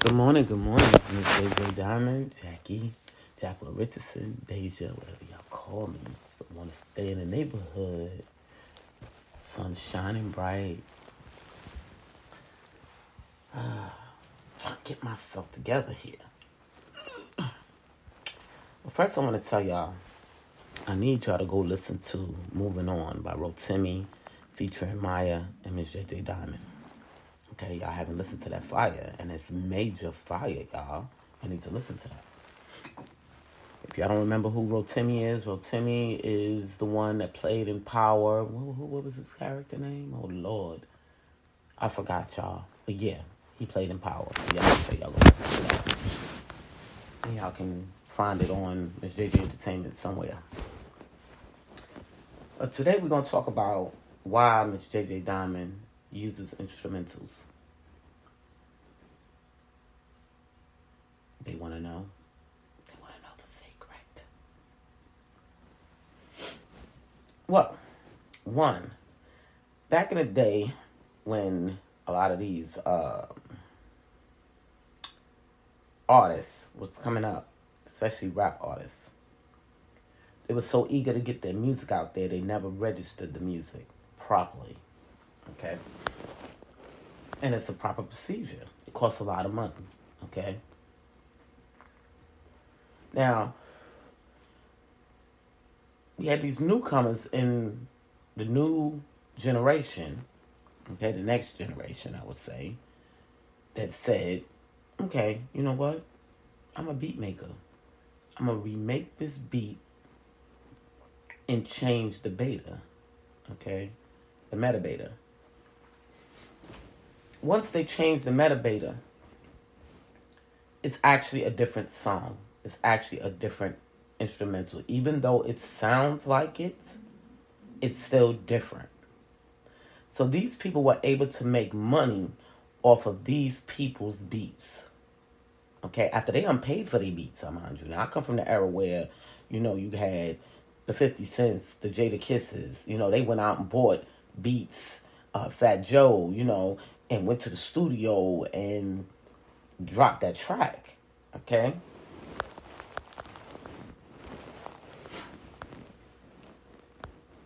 Good morning. Miss JJ Diamond, Jackie, Jacqueline Richardson, Deja, whatever y'all call me. But want to stay in the neighborhood. Sun shining bright. Trying to get myself together here. Well, first I want to tell y'all, I need y'all to go listen to Moving On by Rotimi, featuring Maya and Miss JJ Diamond. Okay, y'all haven't listened to that fire, and it's major fire, y'all. I need to listen to that. If y'all don't remember who Rotimi is the one that played in Power. What was his character name? Oh, Lord. I forgot, y'all. But yeah, he played in Power. Yeah, I'll say y'all go listen to that. And y'all can find it on Miss JJ Entertainment somewhere. Today we're going to talk about why Miss JJ Diamond uses instrumentals. They want to know. They want to know the secret. Well, one, back in the day when a lot of these artists was coming up, especially rap artists, they were so eager to get their music out there, they never registered the music properly. Okay? And it's a proper procedure. It costs a lot of money. Okay? Now, we had these newcomers in the new generation, okay, the next generation, I would say, that said, okay, you know what? I'm a beat maker. I'm going to remake this beat and change the beta, okay, the metadata. Once they change the metadata, it's actually a different song. It's actually a different instrumental. Even though it sounds like it, it's still different. So these people were able to make money off of these people's beats. Okay, after they unpaid for their beats, mind you. Now, I come from the era where, you had the 50 Cents, the Jadakisses, they went out and bought beats, Fat Joe, and went to the studio and dropped that track. Okay?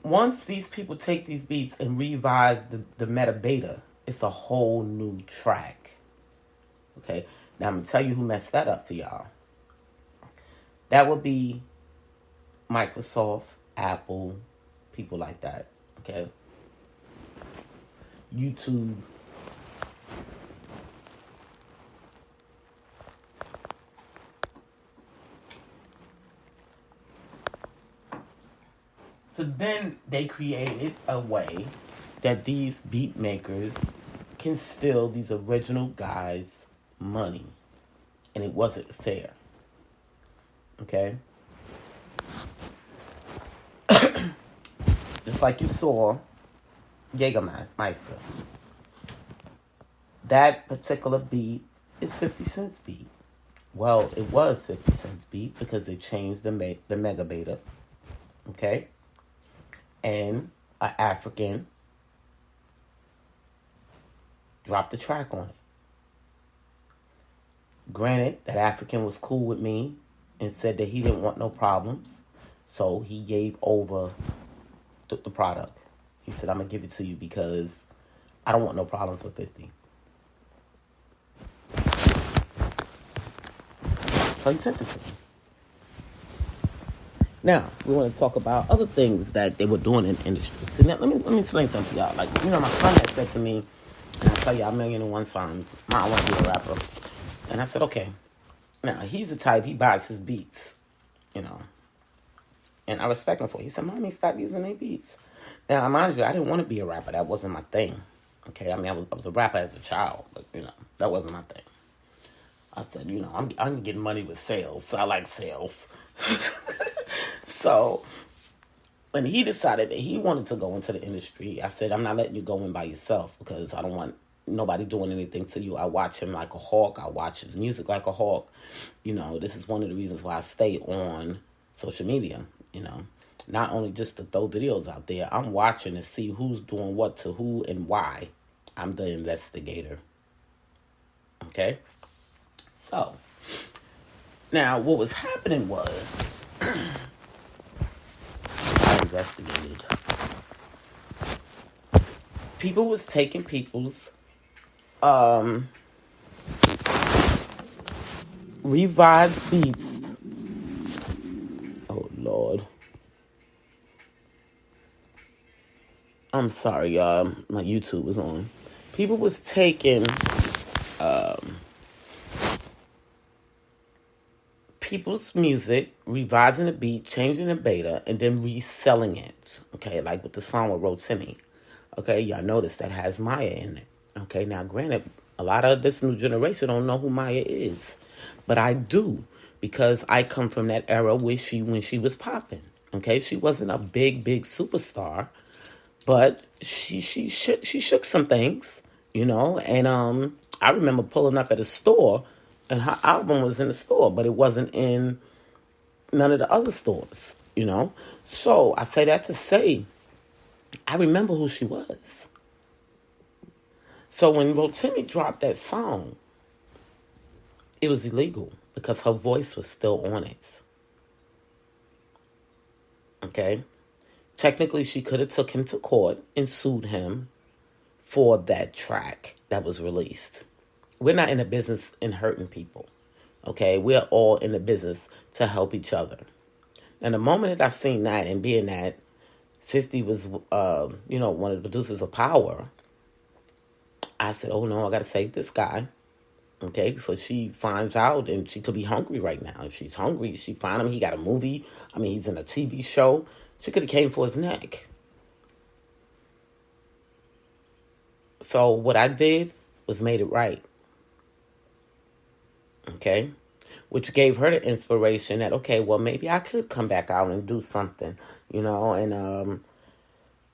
Once these people take these beats and revise the metadata, it's a whole new track. Okay? Now, I'm going to tell you who messed that up for y'all. That would be Microsoft, Apple, people like that. Okay? YouTube. So then they created a way that these beat makers can steal these original guys' money. And it wasn't fair. Okay? Just like you saw Jägermeister. That particular beat is 50 Cent's beat. Well, it was 50 Cent's beat because they changed the mega beta. Okay? And an African dropped the track on it. Granted, that African was cool with me and said that he didn't want no problems. So he gave over the product. He said, I'm going to give it to you because I don't want no problems with 50. So he sent it to me. Now, we want to talk about other things that they were doing in the industry. So now, let me explain something to y'all. Like, my son had said to me, and I tell y'all 1,000,001 times, Mom, I want to be a rapper. And I said, okay. Now, he's the type, he buys his beats, And I respect him for it. He said, Mommy, stop using their beats. Now, mind you, I didn't want to be a rapper. That wasn't my thing. Okay, I mean, I was a rapper as a child, but, that wasn't my thing. I said, I'm getting money with sales, so I like sales. So, when he decided that he wanted to go into the industry, I said, I'm not letting you go in by yourself because I don't want nobody doing anything to you. I watch him like a hawk. I watch his music like a hawk. This is one of the reasons why I stay on social media, Not only just to throw videos out there, I'm watching to see who's doing what to who and why. I'm the investigator. Okay? So, now what was happening was I investigated. People was taking people's revives beats. Oh Lord. I'm sorry, y'all. My YouTube was on. People was taking people's music, revising the beat, changing the beta, and then reselling it. Okay, like with the song with Rotimi. Okay, y'all notice that has Maya in it. Okay, now granted, a lot of this new generation don't know who Maya is, but I do because I come from that era when she was popping. Okay, she wasn't a big superstar, but she shook some things, and I remember pulling up at a store, and her album was in the store, but it wasn't in none of the other stores. So I say that to say, I remember who she was. So when Rotimi dropped that song, it was illegal because her voice was still on it. Okay? Technically, she could have took him to court and sued him for that track that was released. We're not in the business in hurting people. Okay? We're all in the business to help each other. And the moment that I seen that, and being that 50 was, one of the producers of Power, I said, oh no, I got to save this guy. Okay, before she finds out, and she could be hungry right now. If she's hungry, she find him. He got a movie. He's in a TV show. She could have came for his neck. So what I did was made it right. Okay, which gave her the inspiration that, okay, well, maybe I could come back out and do something, and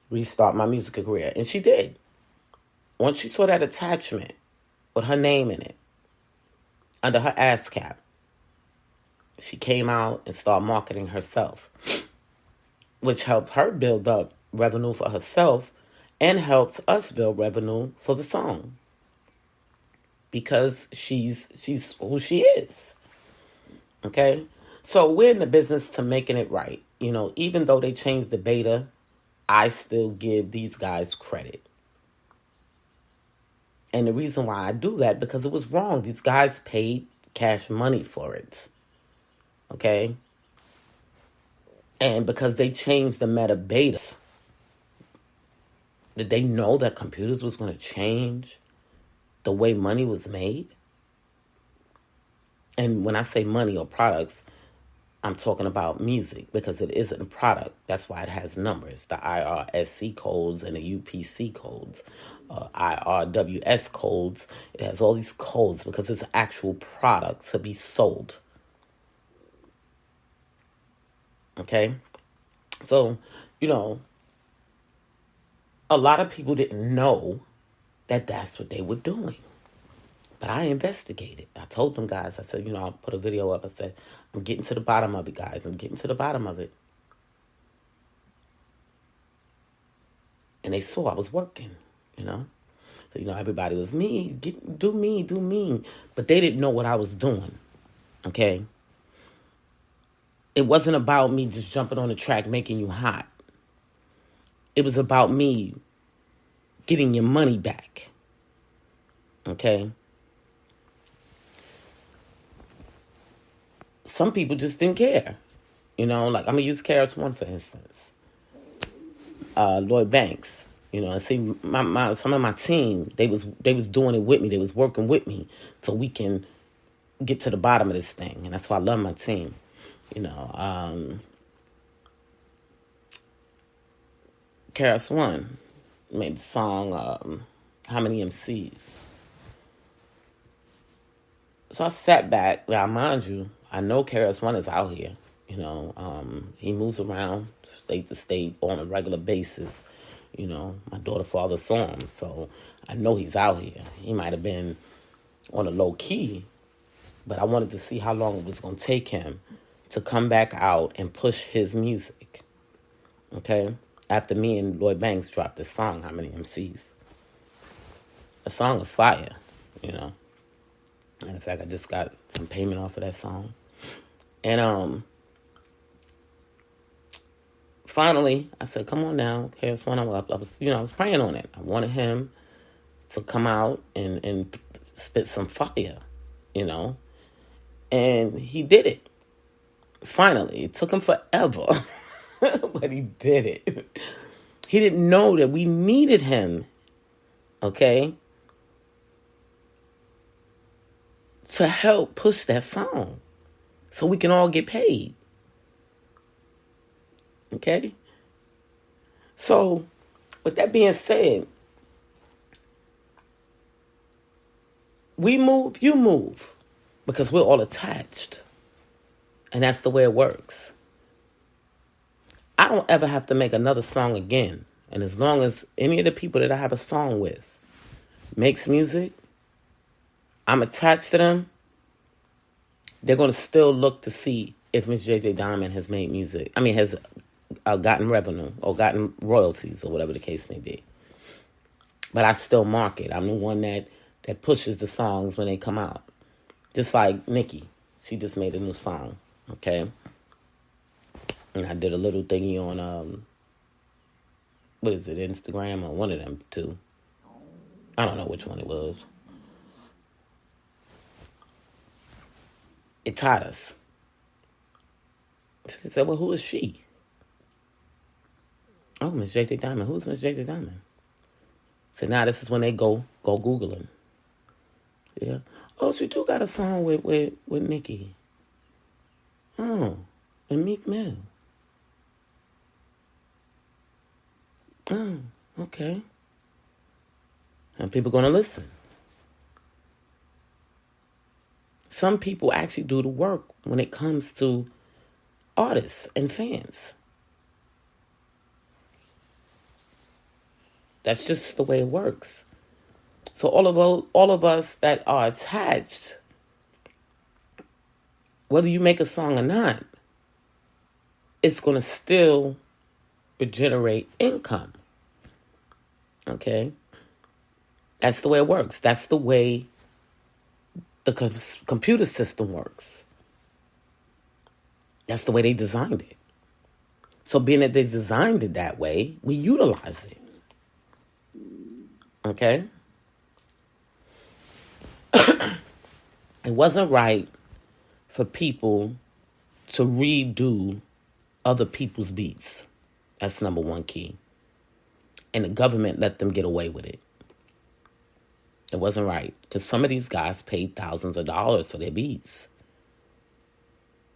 restart my music career. And she did. Once she saw that attachment with her name in it, under her ASCAP, she came out and started marketing herself, which helped her build up revenue for herself and helped us build revenue for the song. Because she's who she is. Okay? So we're in the business to making it right. Even though they changed the beta, I still give these guys credit. And the reason why I do that, because it was wrong. These guys paid cash money for it. Okay? And because they changed the meta betas, did they know that computers was going to change the way money was made? And when I say money or products, I'm talking about music, because it isn't a product. That's why it has numbers, the IRSC codes and the UPC codes, IRWS codes. It has all these codes because it's an actual product to be sold. Okay? So, a lot of people didn't know that that's what they were doing. But I investigated. I told them guys, I said, I'll put a video up. I said, I'm getting to the bottom of it, guys. I'm getting to the bottom of it. And they saw I was working, So, everybody was do me. But they didn't know what I was doing, okay? It wasn't about me just jumping on the track, making you hot. It was about me getting your money back, okay? Some people just didn't care. Like I'm going to use KRS-One, for instance. Lloyd Banks. And see some of my team, they was doing it with me. They was working with me so we can get to the bottom of this thing. And that's why I love my team. KRS-One made the song How Many MCs? So I sat back. Now, mind you, I know KRS-One is out here. He moves around state to state on a regular basis. My daughter father saw him, so I know he's out here. He might have been on a low key, but I wanted to see how long it was going to take him to come back out and push his music. Okay? After me and Lloyd Banks dropped this song, How Many MCs? The song is fire, And Matter of fact, I just got some payment off of that song. And finally, I said, come on now. Here's one. I was praying on it. I wanted him to come out and spit some fire, And he did it. Finally. It took him forever. But he did it. He didn't know that we needed him. Okay? To help push that song. So we can all get paid. Okay? So, with that being said, we move, you move. Because we're all attached. And that's the way it works. I don't ever have to make another song again. And as long as any of the people that I have a song with makes music, I'm attached to them, they're going to still look to see if Miss JJ Diamond has made music. Has gotten revenue or gotten royalties or whatever the case may be. But I still market. I'm the one that pushes the songs when they come out. Just like Nikki. She just made a new song. Okay? And I did a little thingy on, what is it, Instagram or one of them two. I don't know which one it was. It taught us. So I said, well, who is she? Oh, Miss J.J. Diamond. Who's Miss J.J. Diamond? So now this is when they go Googling. Yeah. Oh, she do got a song with Nikki. Oh, and Meek Mill. Oh, okay. And people going to listen. Some people actually do the work when it comes to artists and fans. That's just the way it works. So all of us that are attached, whether you make a song or not, it's going to still generate income. Okay? That's the way it works. That's the way the computer system works. That's the way they designed it. So being that they designed it that way, we utilize it. Okay? It wasn't right for people to redo other people's beats. That's number one key. And the government let them get away with it. It wasn't right. Because some of these guys paid thousands of dollars for their beats.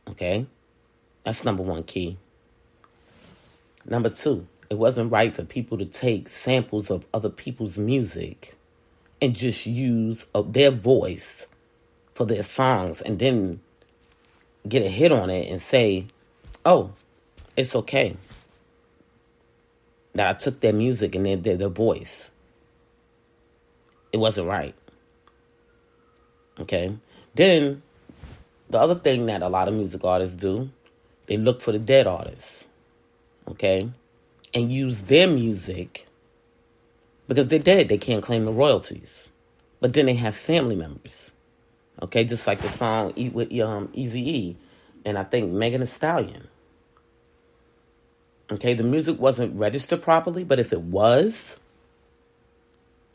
Okay? That's number one key. Number two, it wasn't right for people to take samples of other people's music and just use their voice for their songs and then get a hit on it and say, oh, it's okay that I took their music and their voice. It wasn't right. Okay? Then, the other thing that a lot of music artists do, they look for the dead artists. Okay? And use their music because they're dead. They can't claim the royalties. But then they have family members. Okay? Just like the song with Eazy-E and I think Megan Thee Stallion. Okay? The music wasn't registered properly, but if it was,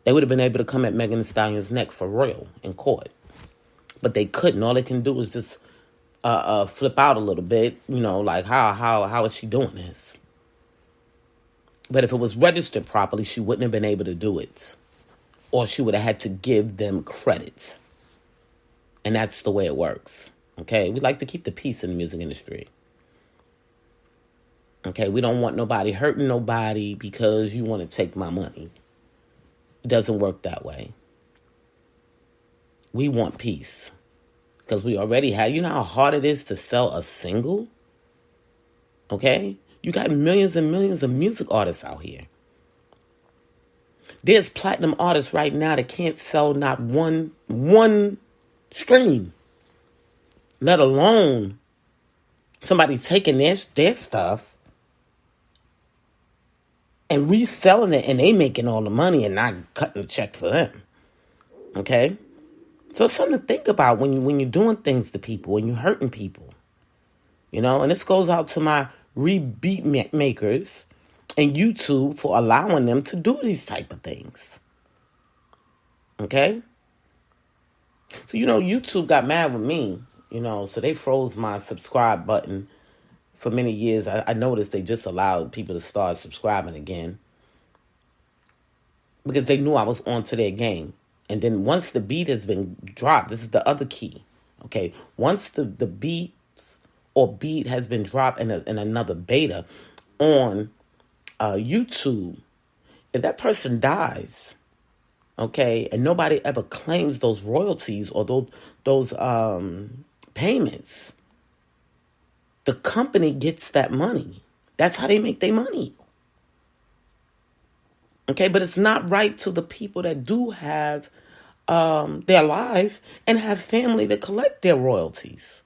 they would have been able to come at Megan Thee Stallion's neck for real in court. But they couldn't. All they can do is just flip out a little bit. Like how is she doing this? But if it was registered properly, she wouldn't have been able to do it. Or she would have had to give them credit. And that's the way it works. Okay? We like to keep the peace in the music industry. Okay? We don't want nobody hurting nobody because you want to take my money. It doesn't work that way. We want peace. Because we already have, you know how hard it is to sell a single? Okay? You got millions and millions of music artists out here. There's platinum artists right now that can't sell not one stream. Let alone somebody taking their stuff and reselling it and they making all the money and not cutting a check for them. Okay? So it's something to think about when you're doing things to people, when you're hurting people. And this goes out to my rebeat makers and YouTube for allowing them to do these type of things. Okay? So, YouTube got mad with me, so they froze my subscribe button for many years. I noticed they just allowed people to start subscribing again because they knew I was onto their game. And then once the beat has been dropped, this is the other key. Okay? Once the beat or beat has been dropped in another beta on YouTube, if that person dies, okay, and nobody ever claims those royalties or those payments, the company gets that money. That's how they make their money. Okay, but it's not right to the people that do have they're alive and have family to collect their royalties.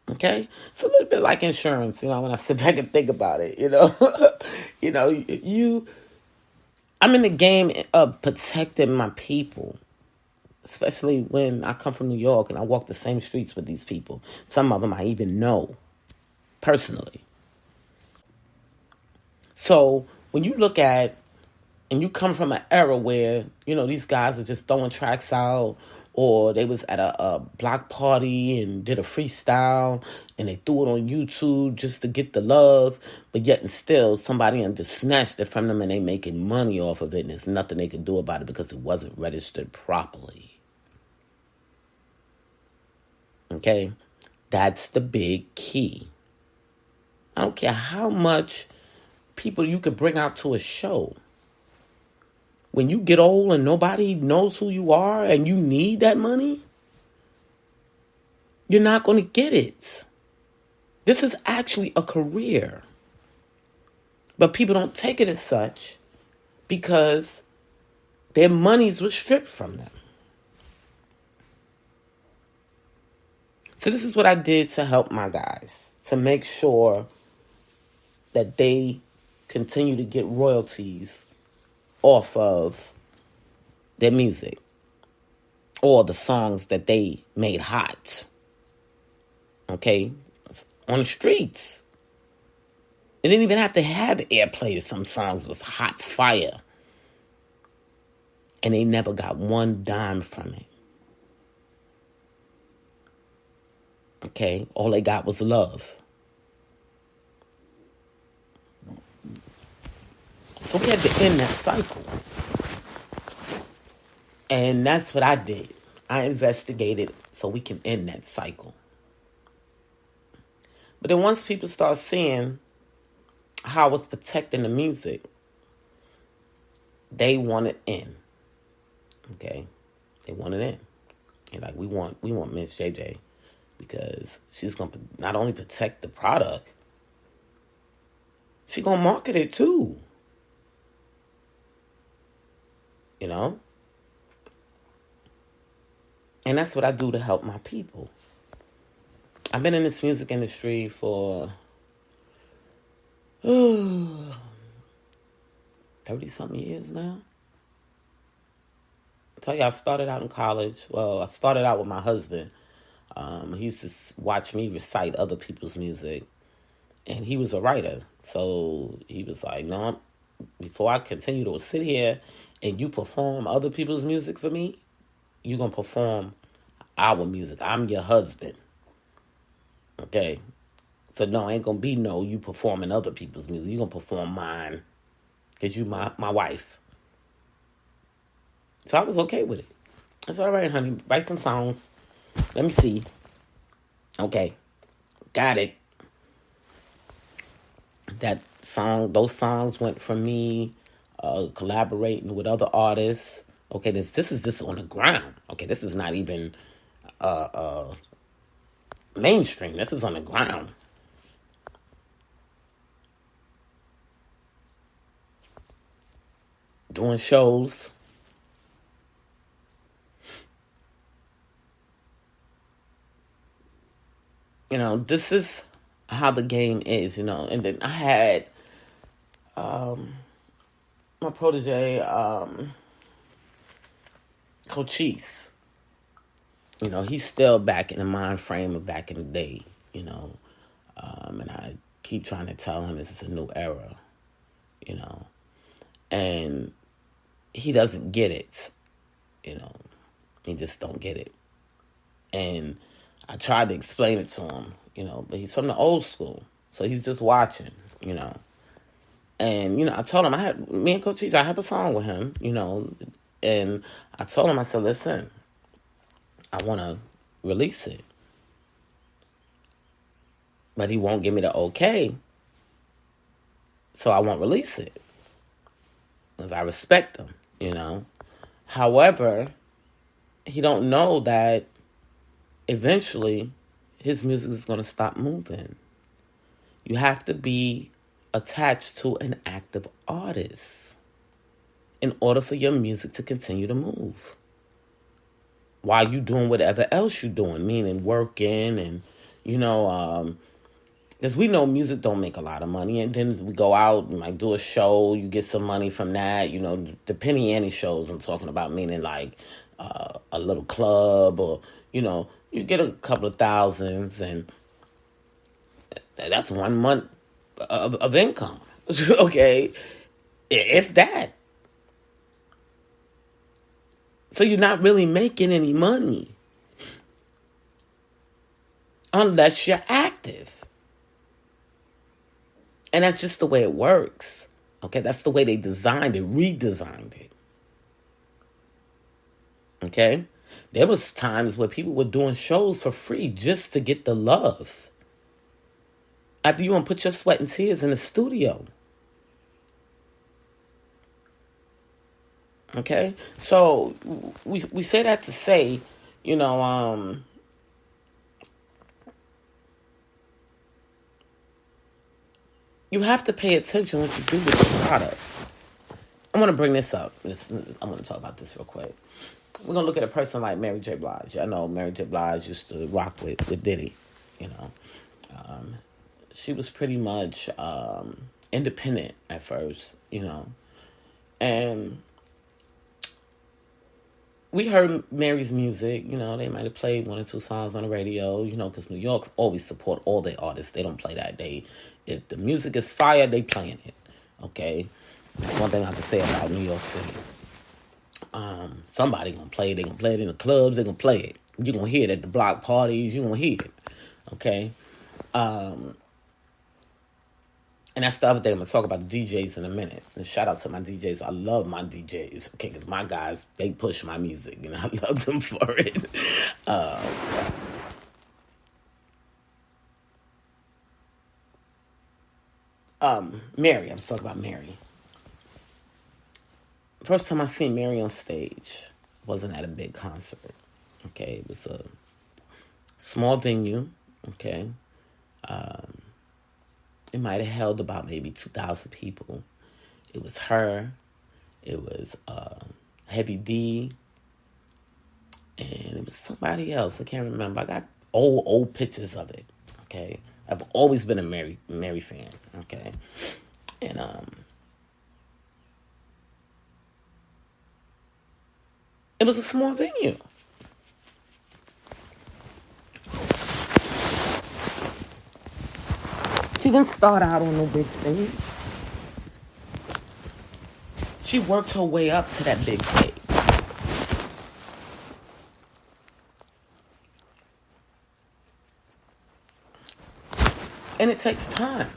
Okay, it's a little bit like insurance, when I sit back and think about it, I'm in the game of protecting my people, especially when I come from New York and I walk the same streets with these people. Some of them I even know personally. So when you look at, and you come from an era where, these guys are just throwing tracks out, or they was at a block party and did a freestyle and they threw it on YouTube just to get the love, but yet and still somebody just snatched it from them and they making money off of it, and there's nothing they can do about it because it wasn't registered properly. Okay? That's the big key. I don't care how much people you could bring out to a show. When you get old and nobody knows who you are and you need that money, you're not going to get it. This is actually a career. But people don't take it as such because their monies were stripped from them. So this is what I did to help my guys, to make sure that they continue to get royalties off of their music or the songs that they made hot. Okay? On the streets. They didn't even have to have airplay. Some songs was hot fire. And they never got one dime from it. Okay? All they got was love. So we had to end that cycle. And that's what I did. I investigated so we can end that cycle. But then once people start seeing how I was protecting the music, they want it in. Okay? They want it in. And like we want Miss JJ because she's gonna not only protect the product, she's gonna market it too. And that's what I do to help my people. I've been in this music industry for 30-something years now. I tell you, I started out in college. Well, I started out with my husband. He used to watch me recite other people's music. And he was a writer. So he was like, no, before I continue to sit here and you perform other people's music for me, you're going to perform our music. I'm your husband. Okay? So no, ain't going to be no you performing other people's music. You're going to perform mine because you my wife. So I was okay with it. I said, all right, honey, write some songs. Let me see. Okay. Got it. Those songs went from me collaborating with other artists. Okay, this is just on the ground. Okay, this is not even mainstream. This is on the ground. Doing shows. This is how the game is, And then I had my protege, Cochise. He's still back in the mind frame of back in the day, and I keep trying to tell him this is a new era, you know, and he doesn't get it, he just don't get it. And I tried to explain it to him, but he's from the old school, so he's just watching, And, I told him, me and Coach Cheese, I have a song with him, and I told him, I said, listen, I want to release it. But he won't give me the okay, so I won't release it. Because I respect him, However, he don't know that eventually his music is going to stop moving. You have to be attached to an active artist in order for your music to continue to move. While you doing whatever else you're doing, meaning working and, because we know music don't make a lot of money. And then we go out and like do a show, you get some money from that, the Penny Annie shows I'm talking about, meaning like a little club or, you get a couple of thousands and that's 1 month of income. Okay. If that. So you're not really making any money unless you're active. And that's just the way it works. Okay, that's the way they designed it, redesigned it. Okay? There was times where people were doing shows for free just to get the love. After you want to put your sweat and tears in the studio. Okay? So we say that to say, you have to pay attention what you do with your products. I want to bring this up. I want to talk about this real quick. We're going to look at a person like Mary J. Blige. I know Mary J. Blige used to rock with Diddy, She was pretty much independent at first, And we heard Mary's music, they might have played 1 or 2 songs on the radio, because New York always support all their artists. They don't play that. If the music is fire, they playing it, okay? That's one thing I have to say about New York City. Somebody gonna play it. They gonna play it in the clubs. They gonna play it. You gonna hear it at the block parties. You gonna hear it, okay? And that's the other thing. I'm gonna talk about the DJs in a minute. And shout out to my DJs. I love my DJs, okay? Because my guys, they push my music. I love them for it. Mary. I'm talking about Mary. First time I seen Mary on stage wasn't at a big concert. Okay, it was a small venue. Okay, it might have held about maybe 2,000 people. It was her. It was Heavy D, and it was somebody else. I can't remember. I got old pictures of it. Okay, I've always been a Mary fan. Okay, and it was a small venue. She didn't start out on no big stage. She worked her way up to that big stage. And it takes time.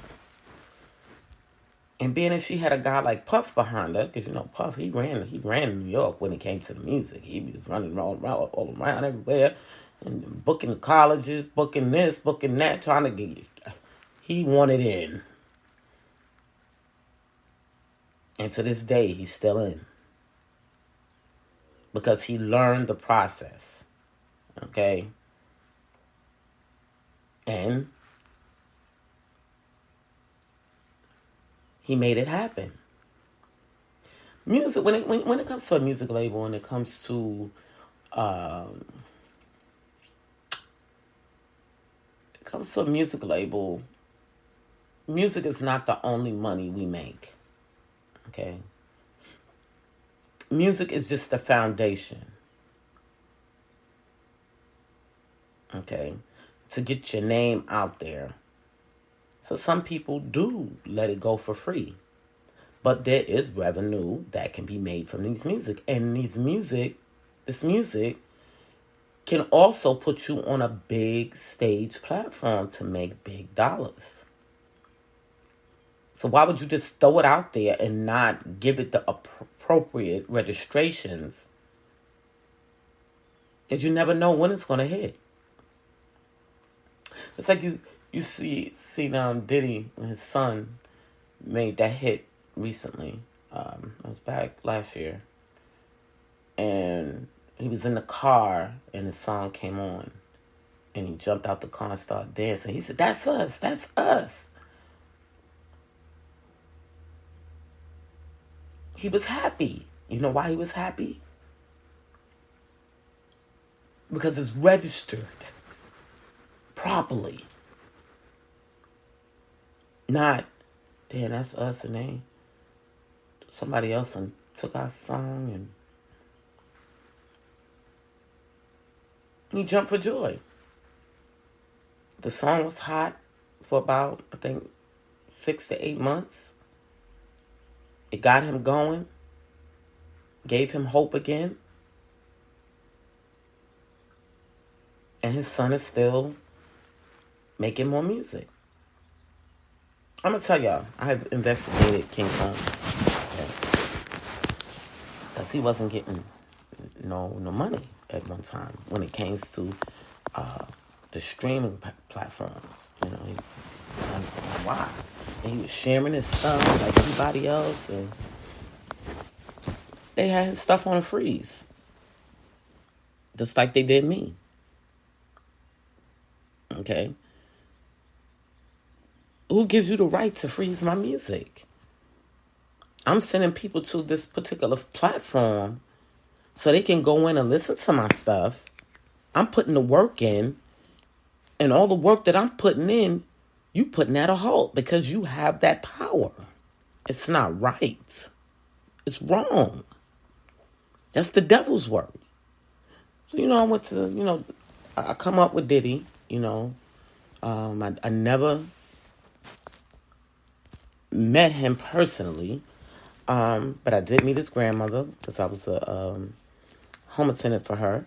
And being that she had a guy like Puff behind her, because Puff, he ran New York when it came to the music. He was running all around everywhere, and booking colleges, booking this, booking that, trying to get. He wanted in, and to this day, he's still in because he learned the process. Okay, and he made it happen. Music, when it comes to a music label, when it comes to a music label, music is not the only money we make. Okay, music is just the foundation. okay, to get your name out there. So some people do let it go for free. But there is revenue that can be made from these music. And this music can also put you on a big stage platform to make big dollars. So why would you just throw it out there and not give it the appropriate registrations? Because you never know when it's going to hit. It's like you see Diddy and his son made that hit recently. It was back last year. And he was in the car and the song came on. And he jumped out the car and started dancing. He said, "That's us. That's us." He was happy. You know why he was happy? Because it's registered properly. Not, damn, that's us, and somebody else and took our song, and he jumped for joy. The song was hot for about, I think, 6 to 8 months. It got him going, gave him hope again. And his son is still making more music. I'm going to tell y'all, I have investigated King Combs. Because he wasn't getting no money at one time when it came to the streaming platforms. You know, I understand why. And he was sharing his stuff like everybody else. And they had his stuff on a freeze. Just like they did me. Okay? Who gives you the right to freeze my music? I'm sending people to this particular platform so they can go in and listen to my stuff. I'm putting the work in, and all the work that I'm putting in, you putting at a halt because you have that power. It's not right. It's wrong. That's the devil's work. So, I went to, I come up with Diddy, I never met him personally, but I did meet his grandmother because I was a home attendant for her.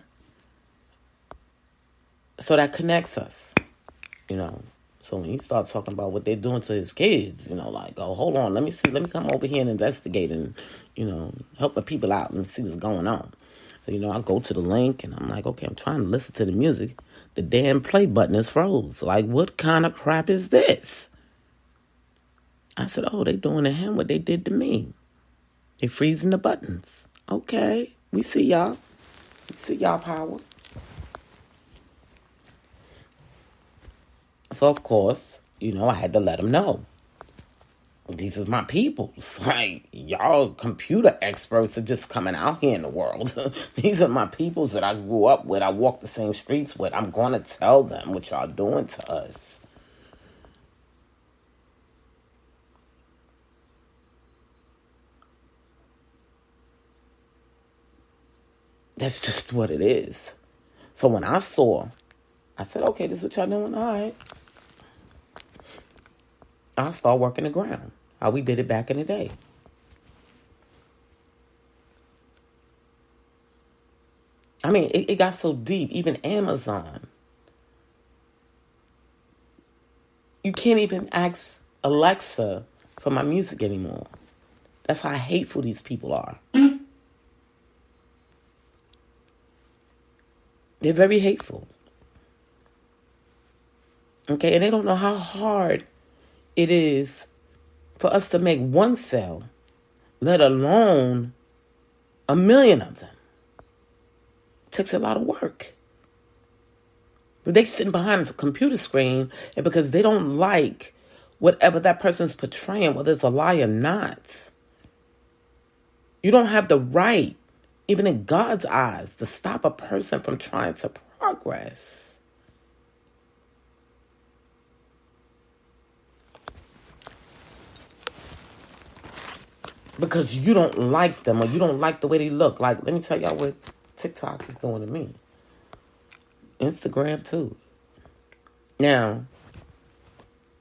So that connects us, So when he starts talking about what they're doing to his kids, like, oh, hold on, let me come over here and investigate and, help the people out and see what's going on. So, I go to the link and I'm like, okay, I'm trying to listen to the music. The damn play button is froze. Like, what kind of crap is this? I said, oh, they doing to him what they did to me. They freezing the buttons. Okay, we see y'all. We see y'all power. So, of course, I had to let them know. These is my peoples. Like, y'all computer experts are just coming out here in the world. These are my peoples that I grew up with. I walk the same streets with. I'm going to tell them what y'all doing to us. That's just what it is. So when I said, okay, this is what y'all doing? All right. I'll start working the ground. How we did it back in the day. I mean, it got so deep. Even Amazon. You can't even ask Alexa for my music anymore. That's how hateful these people are. They're very hateful. Okay, and they don't know how hard it is for us to make one sale, let alone 1 million of them. It takes a lot of work. But they sitting behind a computer screen, and because they don't like whatever that person's portraying, whether it's a lie or not, you don't have the right, even in God's eyes, to stop a person from trying to progress. Because you don't like them or you don't like the way they look. Like, let me tell y'all what TikTok is doing to me. Instagram too. Now,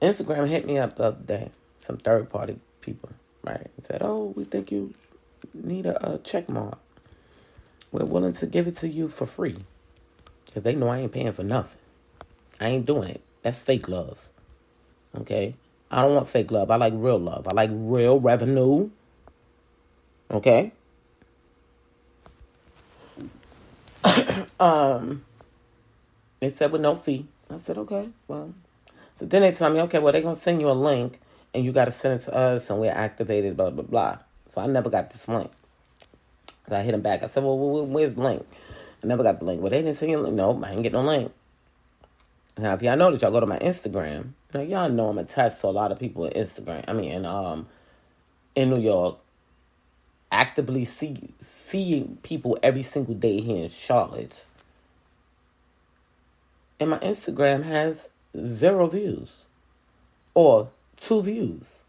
Instagram hit me up the other day, some third party people, right? And said, oh, we think you need a check mark. We're willing to give it to you for free. Because they know I ain't paying for nothing. I ain't doing it. That's fake love. Okay? I don't want fake love. I like real love. I like real revenue. Okay? They said with no fee. I said, okay, well. So then they tell me, okay, well, they're going to send you a link and you got to send it to us and we're activated, blah, blah, blah. So I never got this link. I hit them back. I said, well, where's the link? I never got the link. Well, they didn't send you a link. Nope, I didn't get no link. Now, if y'all know that y'all go to my Instagram, now y'all know I'm attached to a lot of people at Instagram. I mean, in New York, actively seeing people every single day here in Charlotte. And my Instagram has 0 views. Or 2 views.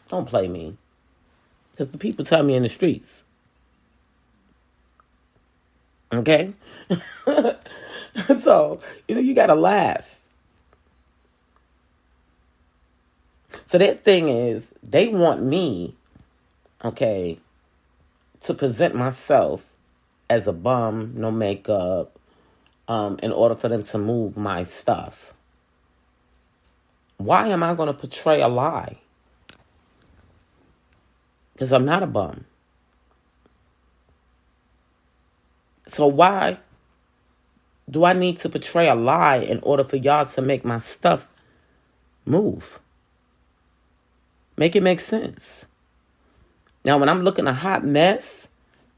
Don't play me. Because the people tell me in the streets. Okay? So, you got to laugh. So their thing is, they want me, okay, to present myself as a bum, no makeup, in order for them to move my stuff. Why am I going to portray a lie? Because I'm not a bum. So why do I need to portray a lie in order for y'all to make my stuff move? Make it make sense. Now, when I'm looking a hot mess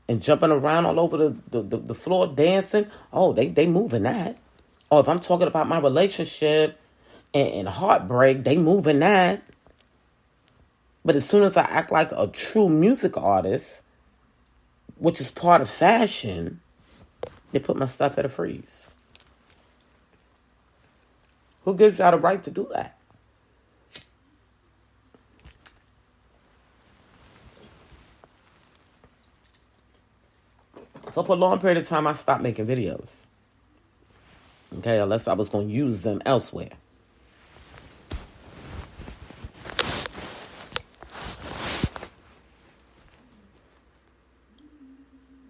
and jumping around all over the floor dancing, oh, they moving that. Or if I'm talking about my relationship and heartbreak, they moving that. But as soon as I act like a true music artist, which is part of fashion, they put my stuff at a freeze. Who gives y'all the right to do that? So for a long period of time, I stopped making videos. Okay, unless I was going to use them elsewhere.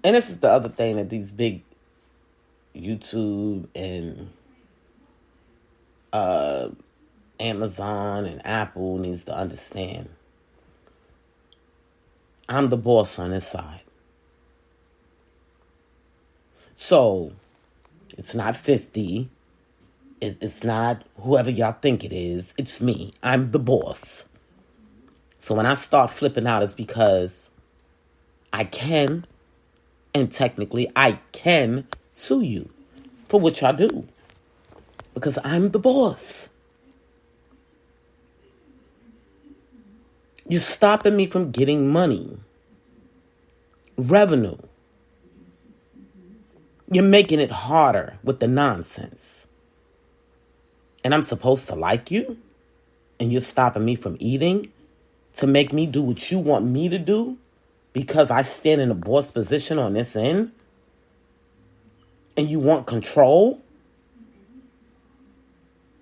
And this is the other thing that these big YouTube and Amazon and Apple needs to understand. I'm the boss on this side. So, it's not 50. It's not whoever y'all think it is. It's me. I'm the boss. So when I start flipping out, it's because I can, and technically I can sue you for what y'all do. Because I'm the boss. You're stopping me from getting money. Revenue. You're making it harder with the nonsense. And I'm supposed to like you? And you're stopping me from eating to make me do what you want me to do because I stand in a boss position on this end? And you want control?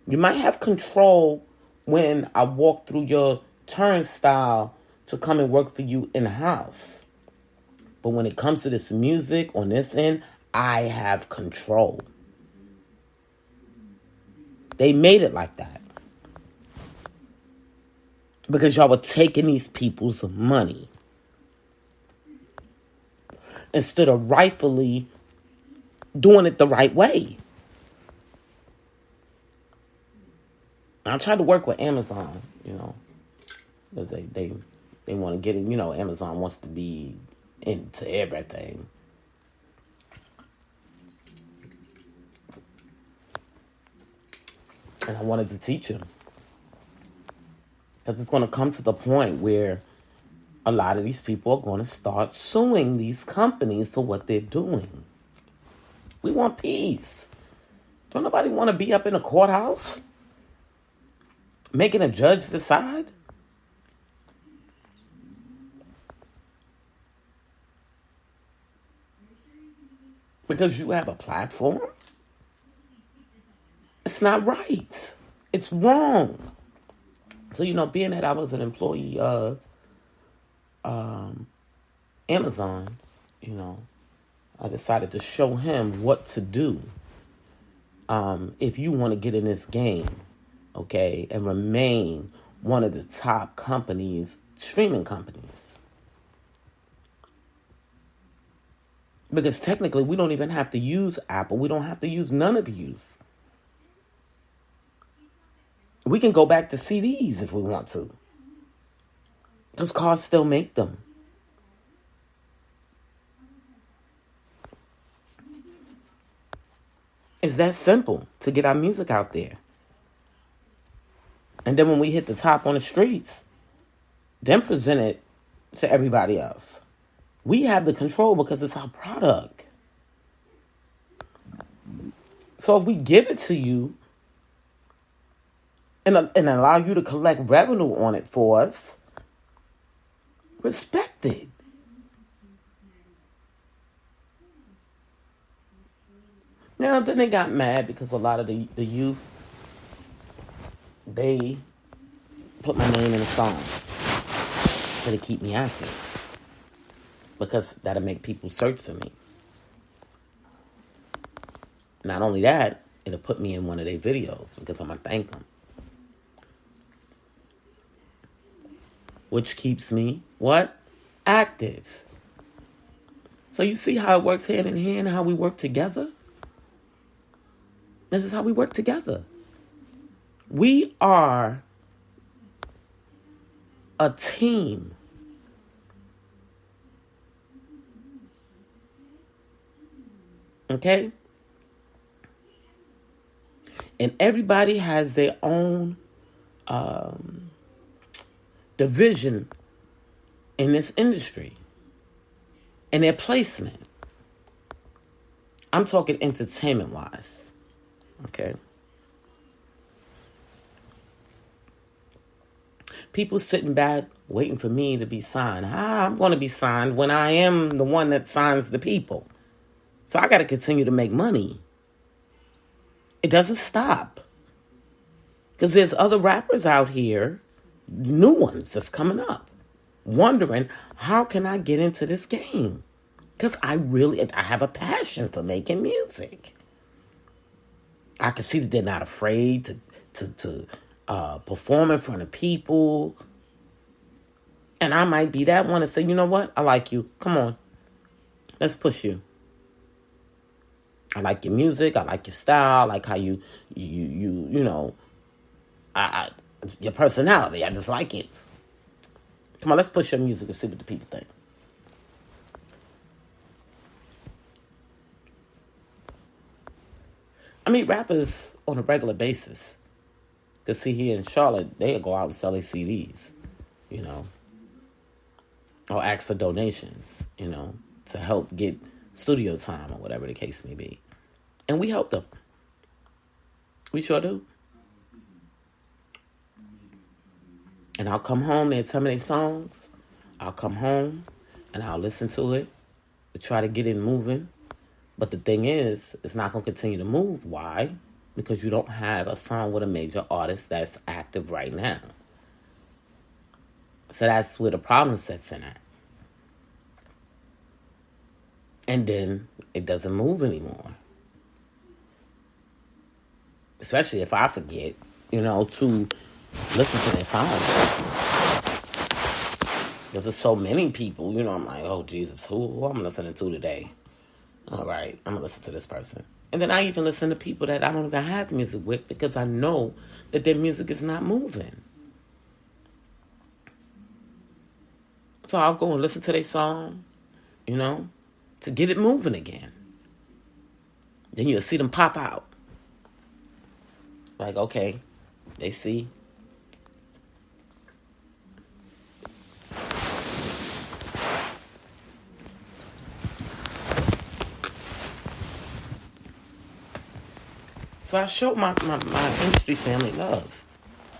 You might have control when I walk through your turnstile to come and work for you in the house. But when it comes to this music on this end, I have control. They made it like that. Because y'all were taking these people's money. Instead of rightfully doing it the right way. I tried to work with Amazon, because they want to get it. Amazon wants to be into everything. And I wanted to teach them. Because it's going to come to the point where a lot of these people are going to start suing these companies for what they're doing. We want peace. Don't nobody want to be up in a courthouse making a judge decide? Because you have a platform? It's not right. It's wrong. So, being that I was an employee of Amazon, I decided to show him what to do if you want to get in this game, okay, and remain one of the top companies, streaming companies. Because technically, we don't even have to use Apple. We don't have to use none of these. We can go back to CDs if we want to. Because cars still make them. It's that simple to get our music out there. And then when we hit the top on the streets, then present it to everybody else. We have the control because it's our product. So if we give it to you and allow you to collect revenue on it for us, respect it. Now, then they got mad because a lot of the youth, they put my name in the songs to keep me active. Because that'll make people search for me. Not only that, it'll put me in one of their videos because I'm going to thank them. Which keeps me, what? Active. So you see how it works hand in hand, how we work together? This is how we work together. We are a team. Okay? And everybody has their own division in this industry and their placement. I'm talking entertainment-wise. Okay? People sitting back waiting for me to be signed. I'm going to be signed when I am the one that signs the people. So I got to continue to make money. It doesn't stop. Because there's other rappers out here, new ones that's coming up, wondering, how can I get into this game? Because I have a passion for making music. I can see that they're not afraid to perform in front of people. And I might be that one to say, you know what? I like you. Come on. Let's push you. I like your music. I like your style. I like how you know, your personality. I just like it. Come on, let's push your music and see what the people think. I meet rappers on a regular basis. Because see, here in Charlotte, they'll go out and sell their CDs, or ask for donations, to help get studio time or whatever the case may be. And we help them. We sure do. And I'll come home, they'll tell me their songs. I'll come home and I'll listen to it to try to get it moving. But the thing is, it's not going to continue to move. Why? Because you don't have a song with a major artist that's active right now. So that's where the problem sets in at. And then it doesn't move anymore. Especially if I forget, to listen to their songs. Because there's so many people, I'm like, oh, Jesus, who I'm listening to today? All right, I'm going to listen to this person. And then I even listen to people that I don't even have music with because I know that their music is not moving. So I'll go and listen to their song, to get it moving again. Then you'll see them pop out. Like, okay, they see. So I showed my industry family love.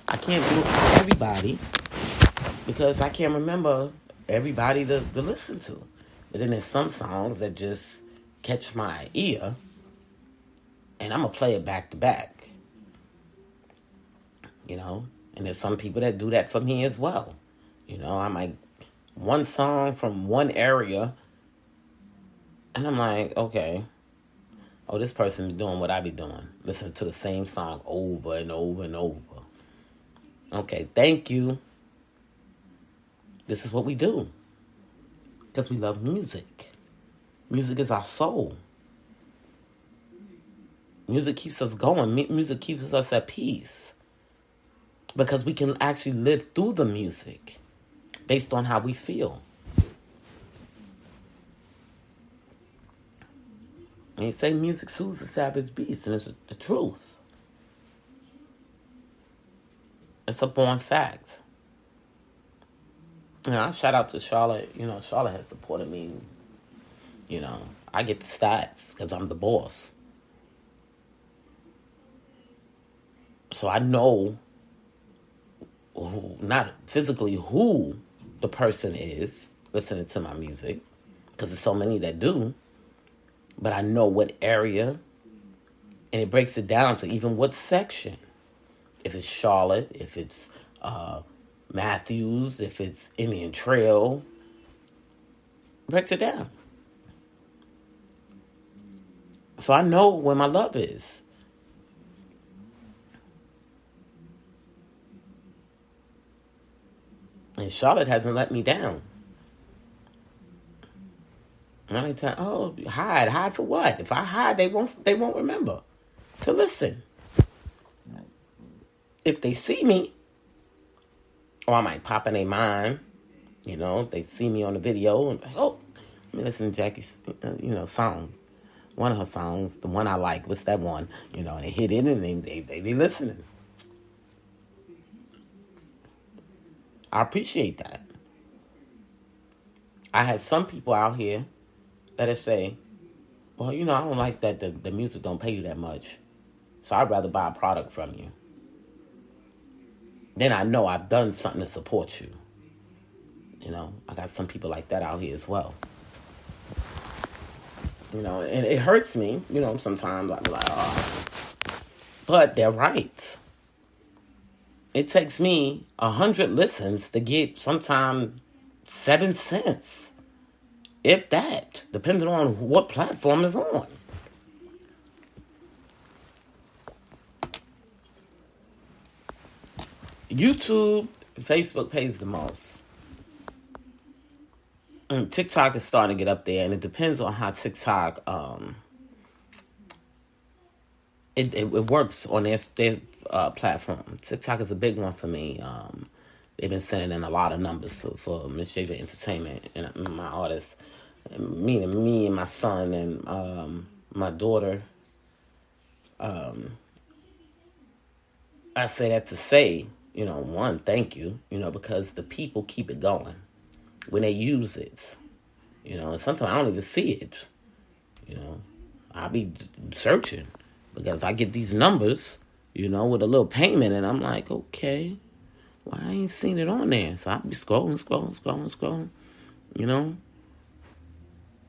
I can't do it for everybody because I can't remember everybody to listen to. But then there's some songs that just catch my ear and I'm going to play it back to back. you know. And there's some people that do that for me as well. You know, I might one song from one area, and I'm like, okay, oh, this person is doing what I be doing, listening to the same song over and over and over. Okay, thank you. This is what we do because we love music. Music is our soul. Music keeps us going. Music keeps us at peace because we can actually live through the music based on how we feel. And you say music soothes the savage beast, and it's the truth. It's a born fact. You know, I shout out to Charlotte. You know, Charlotte has supported me. You know, I get the stats because I'm the boss. So I know who, not physically who the person is listening to my music, because there's so many that do. But I know what area, and it breaks it down to even what section. If it's Charlotte, if it's Matthews, if it's Indian Trail, breaks it down. So I know where my love is. And Charlotte hasn't let me down. And I tell, oh, hide for what? If I hide, they won't remember to listen. If they see me, or I might pop in their mind, you know, if they see me on the video, and like, oh, let me listen to Jackie's, songs. One of her songs, the one I like, what's that one? You know, and they hit it and they be listening. I appreciate that. I had some people out here that say, well, I don't like that the music don't pay you that much, so I'd rather buy a product from you. Then I know I've done something to support you. You know, I got some people like that out here as well. You know, and it hurts me, sometimes I'll be like, oh. But they're right. It takes me 100 listens to get sometimes 7 cents. If that, depending on what platform is on. YouTube, Facebook pays the most. And TikTok is starting to get up there, and it depends on how TikTok it works on their platform. TikTok is a big one for me. They've been sending in a lot of numbers for Miss Jada Entertainment and my artists, meaning me and my son and my daughter. I say that to say, one, thank you, because the people keep it going when they use it, and sometimes I don't even see it, I'll be searching because I get these numbers, with a little payment, and I'm like, okay, well, I ain't seen it on there, so I'll be scrolling,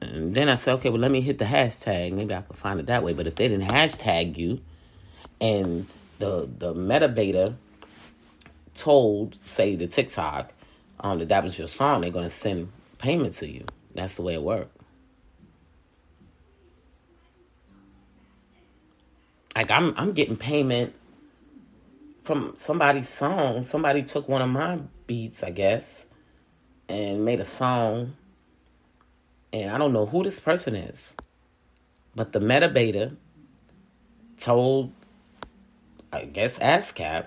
and then I say, okay, well, let me hit the hashtag, maybe I can find it that way, but if they didn't hashtag you, and the metadata told, say, the TikTok, that was your song, they're going to send payment to you. That's the way it works. Like, I'm getting payment from somebody's song. Somebody took one of my beats, I guess, and made a song. And I don't know who this person is. But the metadata told, I guess, ASCAP,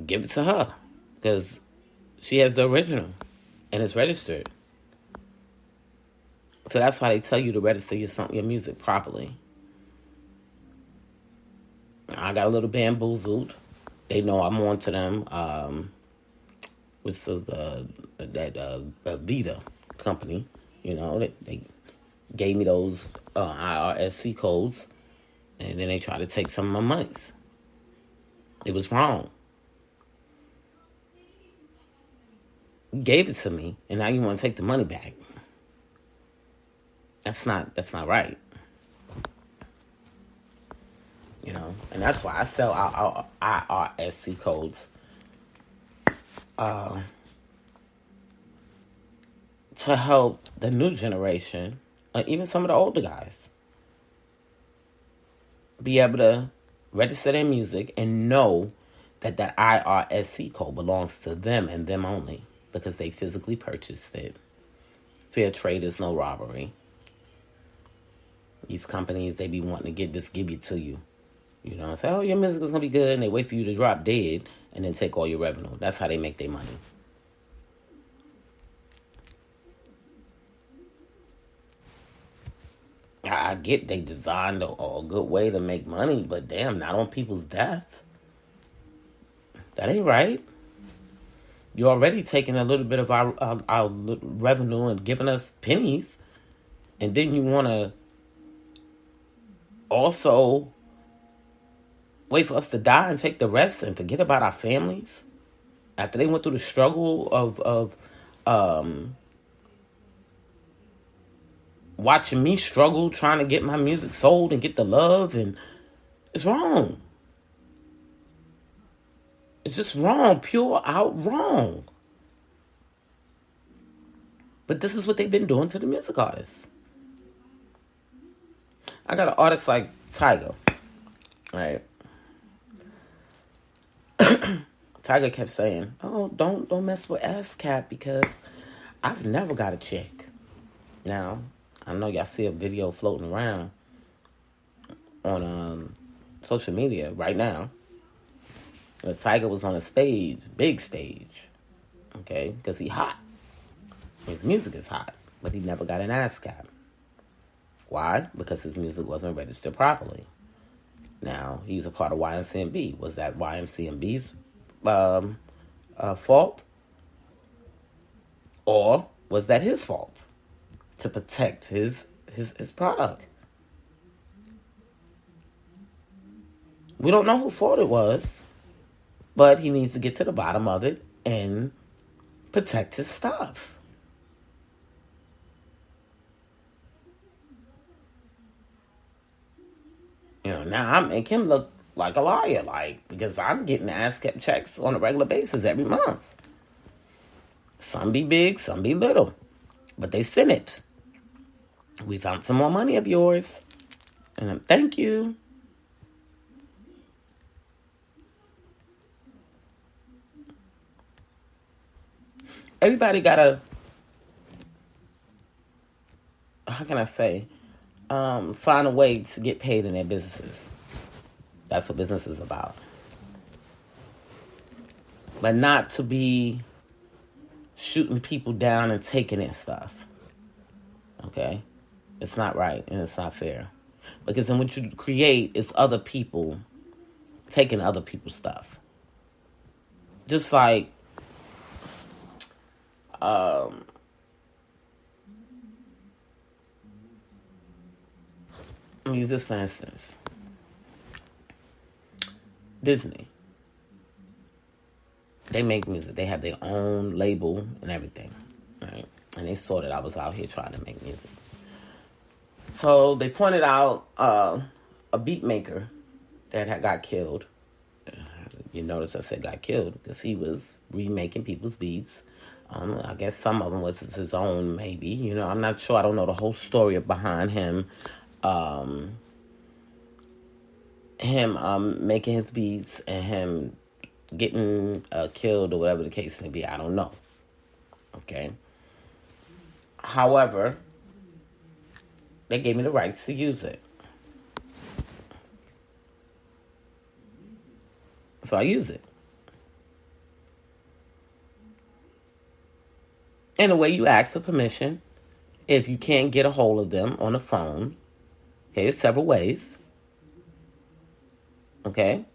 give it to her. Because she has the original. And it's registered. So that's why they tell you to register your music properly. I got a little bamboozled. They know I'm on to them. Which is that Vita company. They gave me those IRSC codes. And then they tried to take some of my monies. It was wrong. You gave it to me, and now you want to take the money back. That's not right. And that's why I sell our IRSC codes to help the new generation, or even some of the older guys, be able to register their music and know that IRSC code belongs to them and them only, because they physically purchased it. Fair trade is no robbery. These companies, they be wanting to give it to you. Say, oh, your music is going to be good, and they wait for you to drop dead and then take all your revenue. That's how they make their money. I get they designed a good way to make money, but damn, not on people's death. That ain't right. You're already taking a little bit of our revenue and giving us pennies, and then you want to also wait for us to die and take the rest and forget about our families after they went through the struggle of watching me struggle trying to get my music sold and get the love. And it's wrong. It's just wrong, pure out wrong. But this is what they've been doing to the music artists. I got an artist like Tyga, right? Tyga kept saying, oh, don't mess with ASCAP because I've never got a check. Now, I know y'all see a video floating around on social media right now. Tyga was on a stage, big stage, okay, because he hot. His music is hot, but he never got an ASCAP. Why? Because his music wasn't registered properly. Now, he was a part of YMCMB. Was that YMCMB's fault? Or was that his fault to protect his product? We don't know whose fault it was, but he needs to get to the bottom of it and protect his stuff. Now I make him look like a liar, because I'm getting ASCAP checks on a regular basis every month. Some be big, some be little, but they send it. We found some more money of yours, and thank you. Everybody gotta, how can I say, find a way to get paid in their businesses. That's what business is about. But not to be shooting people down and taking their stuff. Okay? It's not right and it's not fair. Because then what you create is other people taking other people's stuff. Just like let me use this for instance. Disney. They make music. They have their own label and everything. Right? And they saw that I was out here trying to make music. So they pointed out a beat maker that had got killed. You notice I said got killed because he was remaking people's beats. I guess some of them was his own, maybe. I'm not sure. I don't know the whole story behind him. Making his beats and him getting killed or whatever the case may be. I don't know. Okay. However, they gave me the rights to use it. So I use it. In a way, you ask for permission. If you can't get a hold of them on the phone, okay, there's several ways. Okay?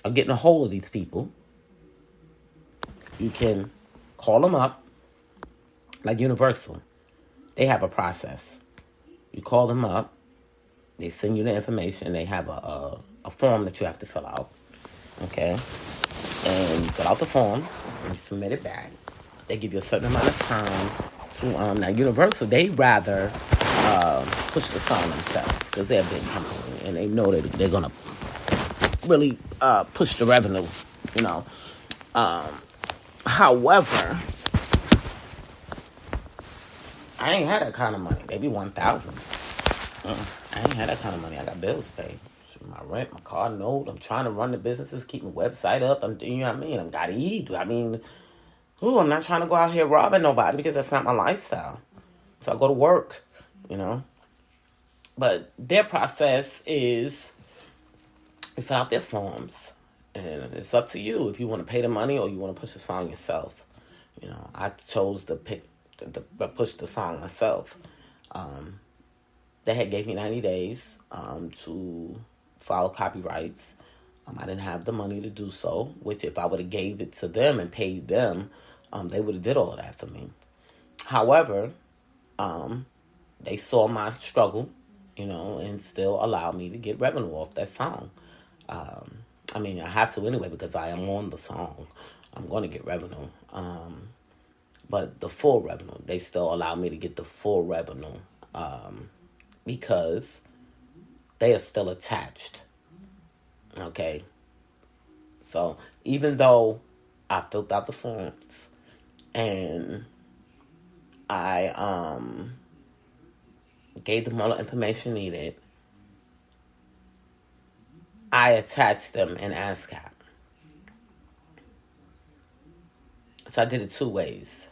Of getting a hold of these people. You can call them up, like Universal. They have a process. You call them up, they send you the information, they have a form that you have to fill out. Okay? And you fill out the form, and you submit it back. They give you a certain amount of time to, now Universal, they rather push the song themselves because they're a big company and they know that they're gonna really push the revenue, you know. However, I ain't had that kind of money. They be 1,000s. I ain't had that kind of money. I got bills paid. My rent, my car note. I'm trying to run the businesses, keep my website up. You know what I mean? I gotta eat. I mean, I'm not trying to go out here robbing nobody because that's not my lifestyle. So I go to work, you know. But their process is you fill out their forms, and it's up to you if you want to pay the money or you want to push the song yourself. You know, I chose to push the song myself. They had gave me 90 days to file copyrights. I didn't have the money to do so, which if I would have gave it to them and paid them, they would have did all of that for me. However, they saw my struggle, you know, and still allowed me to get revenue off that song. I mean, I have to anyway because I am on the song. I'm going to get revenue. But the full revenue, they still allow me to get the full revenue because they are still attached. Okay? So even though I filled out the forms and I gave them all the information needed, I attached them in ASCAP. So I did it two ways.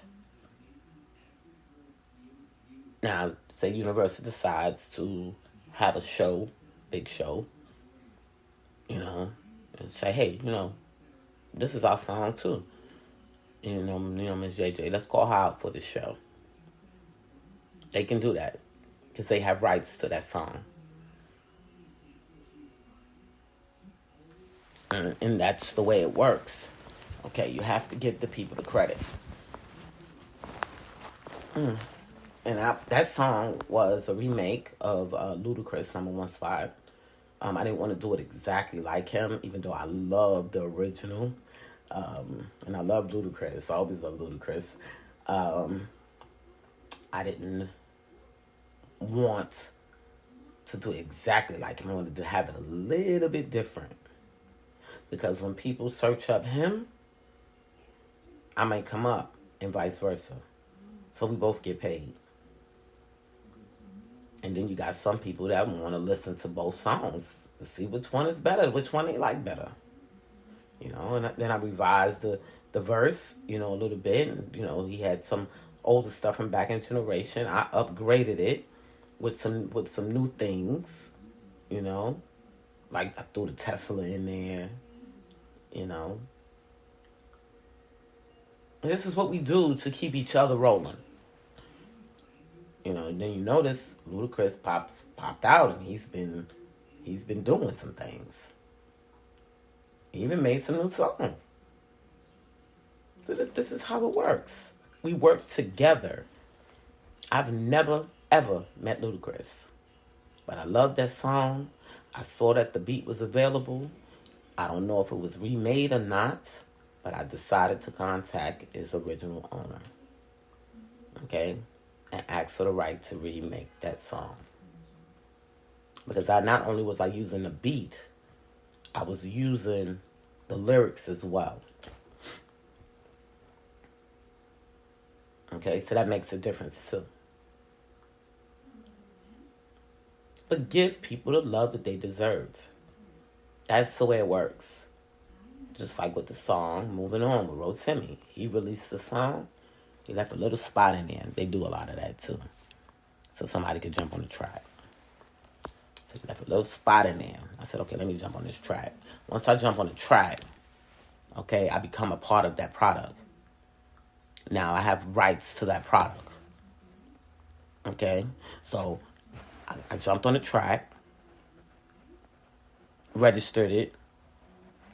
Now, say Universal decides to have a show, big show, you know, and say, hey, you know, this is our song too. You know, Ms. JJ, let's call her out for the show. They can do that because they have rights to that song. And that's the way it works. Okay, you have to give the people the credit. And that song was a remake of Ludacris, Number One Spot. I didn't want to do it exactly like him, even though I love the original. And I love Ludacris. I always love Ludacris. I didn't want to do it exactly like him. I wanted to have it a little bit different. Because when people search up him, I might come up and vice versa. So we both get paid. And then you got some people that want to listen to both songs to see which one is better, which one they like better. You know, and then I revised the verse, you know, a little bit. And, you know, he had some older stuff from back in generation. I upgraded it with some new things, you know. Like I threw the Tesla in there, you know. This is what we do to keep each other rolling. You know, and then you notice Ludacris popped out and he's been doing some things. He even made some new songs. So this is how it works. We work together. I've never, ever met Ludacris. But I love that song. I saw that the beat was available. I don't know if it was remade or not, but I decided to contact his original owner. Okay? And ask for the right to remake that song. Because not only was I using the beat, I was using the lyrics as well. Okay, so that makes a difference too. But give people the love that they deserve. That's the way it works. Just like with the song Moving On with Rotimi. He released the song. He left a little spot in there. They do a lot of that too. So somebody could jump on the track. So he left a little spot in there. I said, okay, let me jump on this track. Once I jump on the track, okay, I become a part of that product. Now I have rights to that product. Okay? So I jumped on the track, registered it,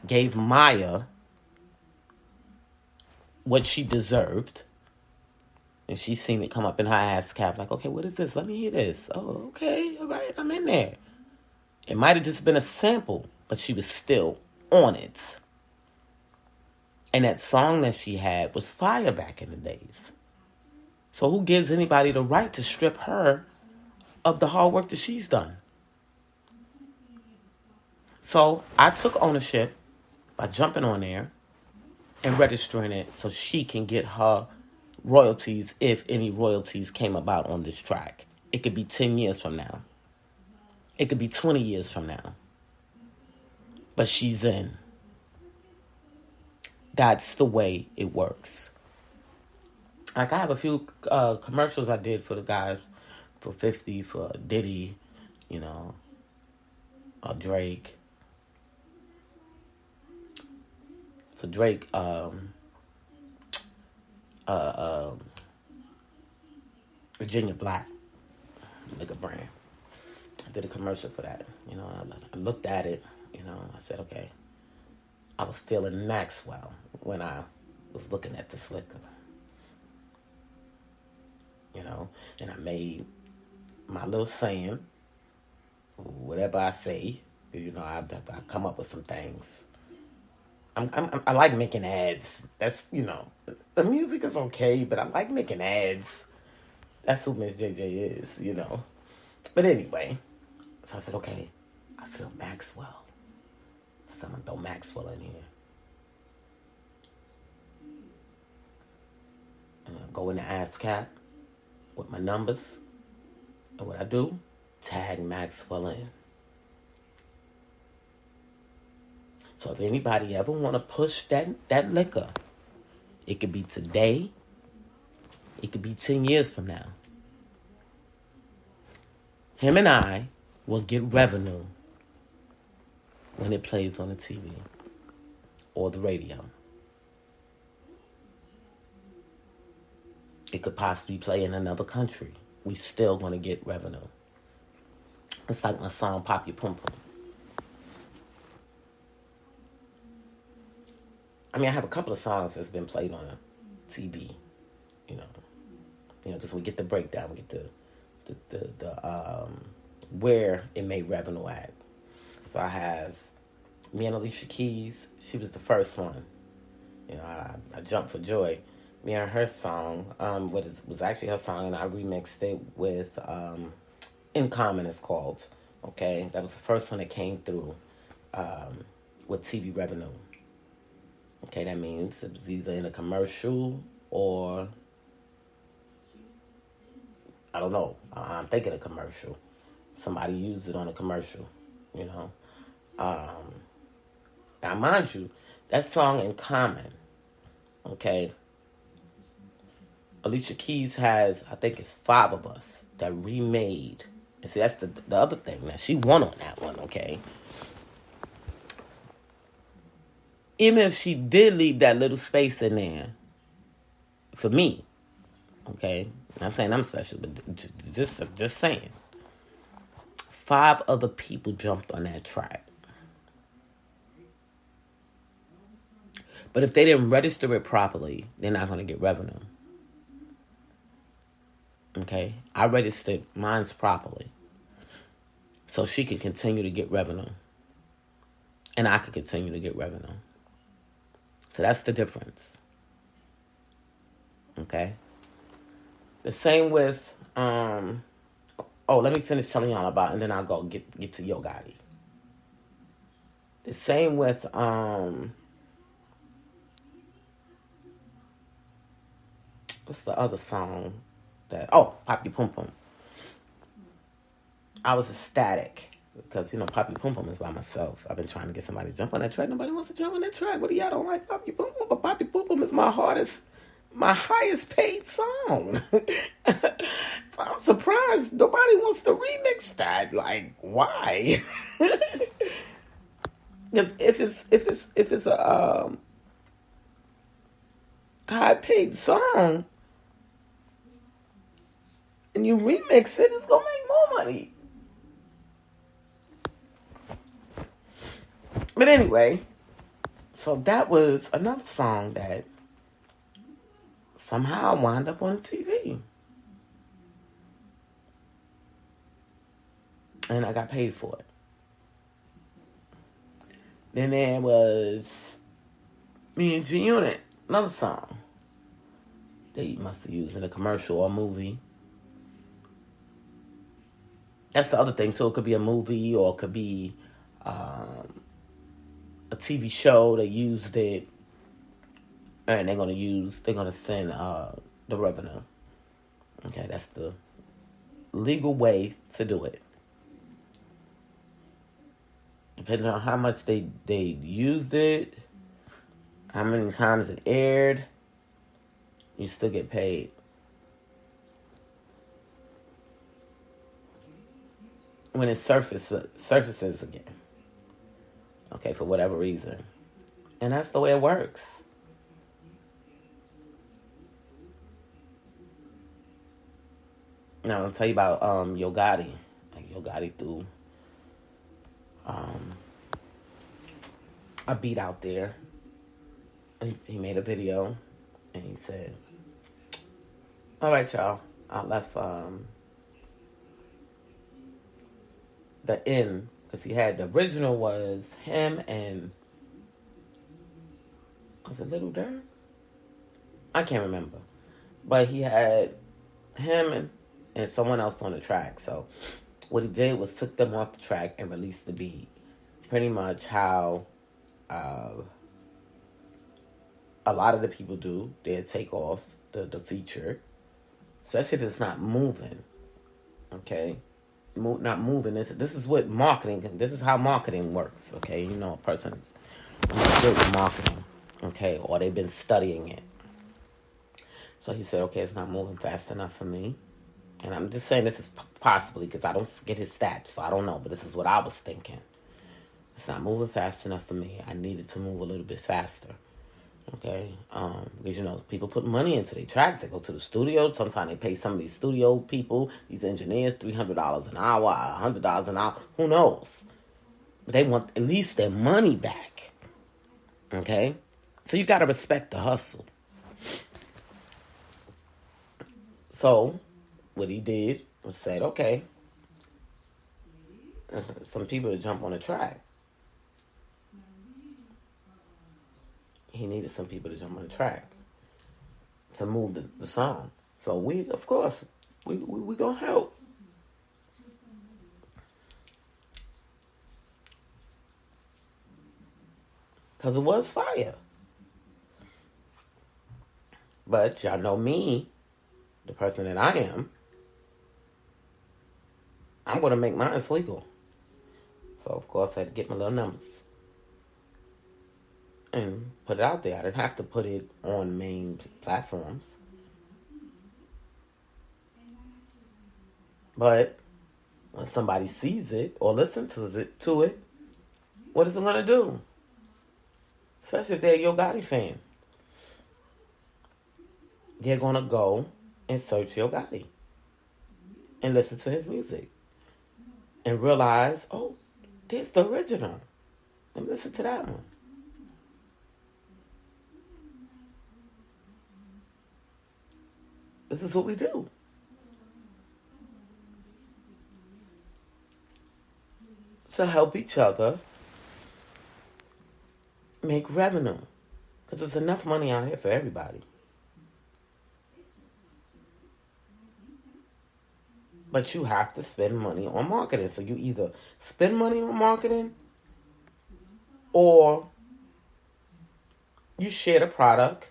gave Maya what she deserved. And she seen it come up in her ASCAP, like, okay, what is this? Let me hear this. Oh, okay, all right, I'm in there. It might have just been a sample, but she was still on it. And that song that she had was fire back in the days. So who gives anybody the right to strip her of the hard work that she's done. So I took ownership by jumping on there and registering it so she can get her royalties if any royalties came about on this track. It could be 10 years from now. It could be 20 years from now. But she's in. That's the way it works. Like, I have a few commercials I did for the guys, for 50, for Diddy, you know, Drake. For Drake, Virginia Black, liquor brand. I did a commercial for that. You know, I looked at it, you know, I said, okay. I was feeling Maxwell when I was looking at this liquor. You know, and I made my little saying, whatever I say, you know, I come up with some things. I like making ads. That's, you know, the music is okay, but I like making ads. That's who Miss JJ is, you know. But anyway, so I said, okay, I feel Maxwell. So I'm going to throw Maxwell in here. And I go in the ASCAP with my numbers. And what I do, tag Maxwell in. So if anybody ever want to push that liquor, it could be today. It could be 10 years from now. Him and I will get revenue when it plays on the TV or the radio. It could possibly play in another country. We still going to get revenue. It's like my song, Pop Your Pum Pum. I mean, I have a couple of songs that's been played on TV, you know, because we get the breakdown, we get the where it made revenue at. So I have me and Alicia Keys. She was the first one. You know, I jumped for joy. Me and her song, was actually her song, and I remixed it with In Common, it's called. Okay, that was the first one that came through with TV revenue. Okay, that means it was either in a commercial or, I don't know, I'm thinking a commercial. Somebody used it on a commercial, you know. Now, mind you, that song In Common, okay, Alicia Keys has, I think it's 5 of us that remade. And see, that's the other thing. Now, she won on that one, okay. Even if she did leave that little space in there for me, okay, not saying I'm special, but just saying, 5 other people jumped on that track. But if they didn't register it properly, they're not going to get revenue. Okay, I registered mine's properly, so she can continue to get revenue, and I can continue to get revenue. So that's the difference. Okay. The same with let me finish telling y'all about it, and then I'll go get to Yo Gotti. The same with what's the other song that Pop Your Pum Pum. I was ecstatic because, you know, Pop Your Pum Pum is by myself. I've been trying to get somebody to jump on that track. Nobody wants to jump on that track. What do y'all don't like Pop Your Pum Pum? But Pop Your Pum Pum is my highest paid song. So I'm surprised nobody wants to remix that. Like, why? Because if it's a high paid song and you remix it, it's gonna make more money. But anyway, so that was another song that somehow wound up on TV. And I got paid for it. Then there was Me and G Unit, another song. They must have used in a commercial or movie. That's the other thing too. It could be a movie or it could be a TV show. They used it, and they're gonna send the revenue. Okay, that's the legal way to do it. Depending on how much they used it, how many times it aired, you still get paid. When it surfaces again, okay, for whatever reason. And that's the way it works. Now, I'll tell you about Yo Gotti. Like Yo Gotti threw um, a beat out there. He made a video, and he said, all right, y'all, I left the end, because he had the original was him and, was it Little Durk? I can't remember. But he had him and someone else on the track. So what he did was took them off the track and released the beat. Pretty much how a lot of the people do. They take off the feature, especially if it's not moving. Okay, not moving. This is what marketing. This is how marketing works. Okay, you know, a person's good with marketing. Okay, or they've been studying it. So he said, okay, it's not moving fast enough for me. And I'm just saying this is possibly because I don't get his stats, so I don't know. But this is what I was thinking. It's not moving fast enough for me. I needed to move a little bit faster. Okay? Because, you know, people put money into their tracks. They go to the studio. Sometimes they pay some of these studio people, these engineers, $300 an hour, $100 an hour. Who knows? But they want at least their money back. Okay? So you got to respect the hustle. So what he did was said, okay, some people to jump on the track. He needed some people to jump on the track to move the song. So we, of course, we gonna help. Because it was fire. But y'all know me, the person that I am, I'm going to make mine legal. So, of course, I had to get my little numbers and put it out there. I didn't have to put it on main platforms. But when somebody sees it or listens to it, what is it going to do? Especially if they're a Yo Gotti fan. They're going to go and search Yo Gotti and listen to his music and realize, oh, there's the original. And listen to that one. This is what we do. To help each other make revenue. Because there's enough money out here for everybody. But you have to spend money on marketing. So you either spend money on marketing or you share the product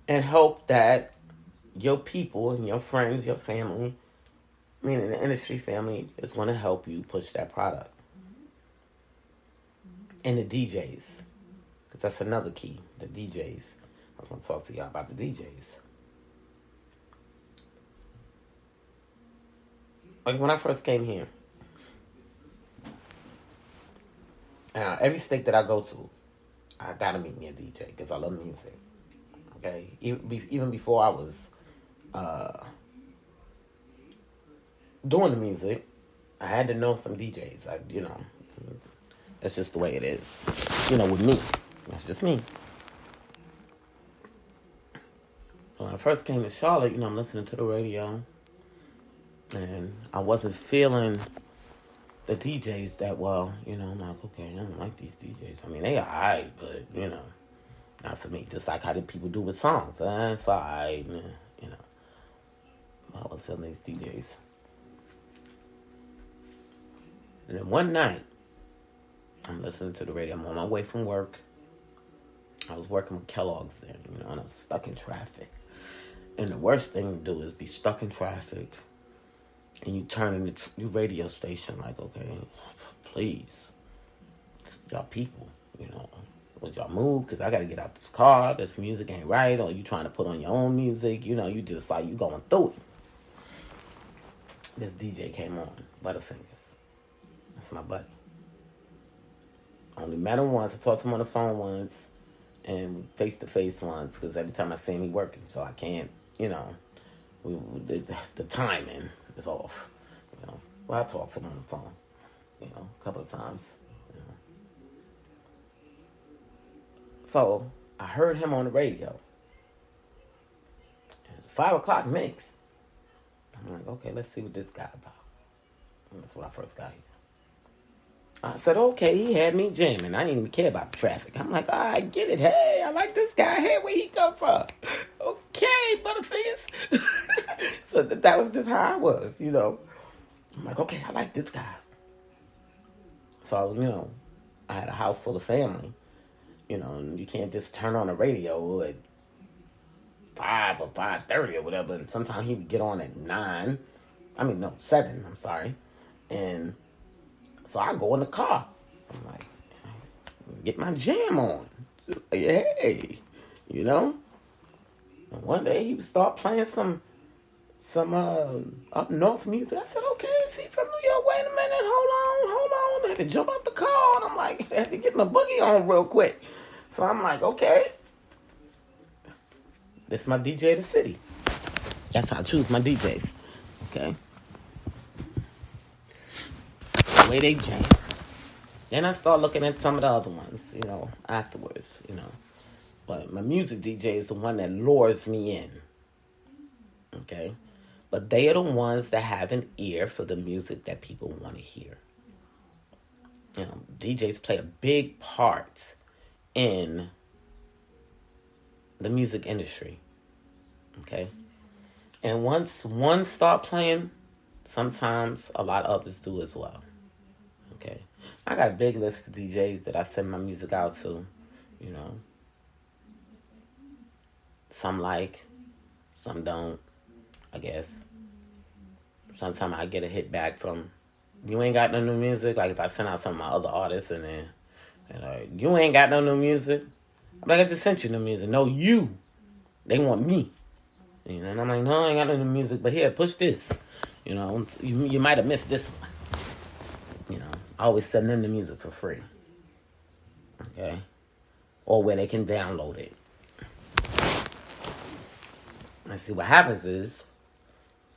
and hope that your people and your friends, your family, meaning the industry family, is going to help you push that product. And the DJs. Because that's another key. The DJs. I was going to talk to y'all about the DJs. Like when I first came here, every state that I go to, I gotta meet me a DJ because I love music. Okay, even before I was doing the music, I had to know some DJs. That's just the way it is. With me, that's just me. When I first came to Charlotte, I'm listening to the radio, and I wasn't feeling the DJs that well. I'm like, okay, I don't like these DJs. I mean, they alright, but not for me. Just like how the people do with songs. It's alright. you know. I was feeling these DJs. And then one night, I'm listening to the radio. I'm on my way from work. I was working with Kellogg's then, and I was stuck in traffic. And the worst thing to do is be stuck in traffic, and you turn in your radio station like, okay, please, y'all people, would y'all move? Because I got to get out this car. This music ain't right. Or you trying to put on your own music. You just like, you going through it. This DJ came on, Butterfingers. That's my buddy. Only met him once. I talked to him on the phone once and face-to-face once, because every time I see him, he working. So I can't, the timing is off. Well, I talked to him on the phone, a couple of times. So I heard him on the radio. 5 o'clock mix. I'm like, okay, let's see what this guy about. And that's when I first got here. I said, okay, he had me jamming. I didn't even care about the traffic. I'm like, I get it. Hey, I like this guy. Hey, where he come from? Okay, Butterfingers. So that was just how I was, I'm like, okay, I like this guy. So, I had a house full of family, and you can't just turn on the radio at 5 or 5:30 or whatever. And sometimes he would get on at 7, I'm sorry. And so I go in the car. I'm like, get my jam on. Hey, And one day he would start playing some up north music. I said, okay, is he from New York? Wait a minute, hold on. I had to jump out the car, and I'm like, I had to get my boogie on real quick. So I'm like, okay, this is my DJ of the city. That's how I choose my DJs. Okay. The way they jam. Then I start looking at some of the other ones, afterwards, But my music DJ is the one that lures me in. Okay? But they are the ones that have an ear for the music that people want to hear. DJs play a big part in the music industry. Okay? And once one start playing, sometimes a lot of others do as well. Okay? I got a big list of DJs that I send my music out to, Some like, some don't, I guess. Sometimes I get a hit back from, you ain't got no new music. Like if I send out some of my other artists and then they're like, you ain't got no new music. I'm like, I just sent you new music. No, you. They want me. And I'm like, no, I ain't got no new music. But here, push this. You might have missed this one. I always send them the music for free. Okay? Or where they can download it. And see what happens is,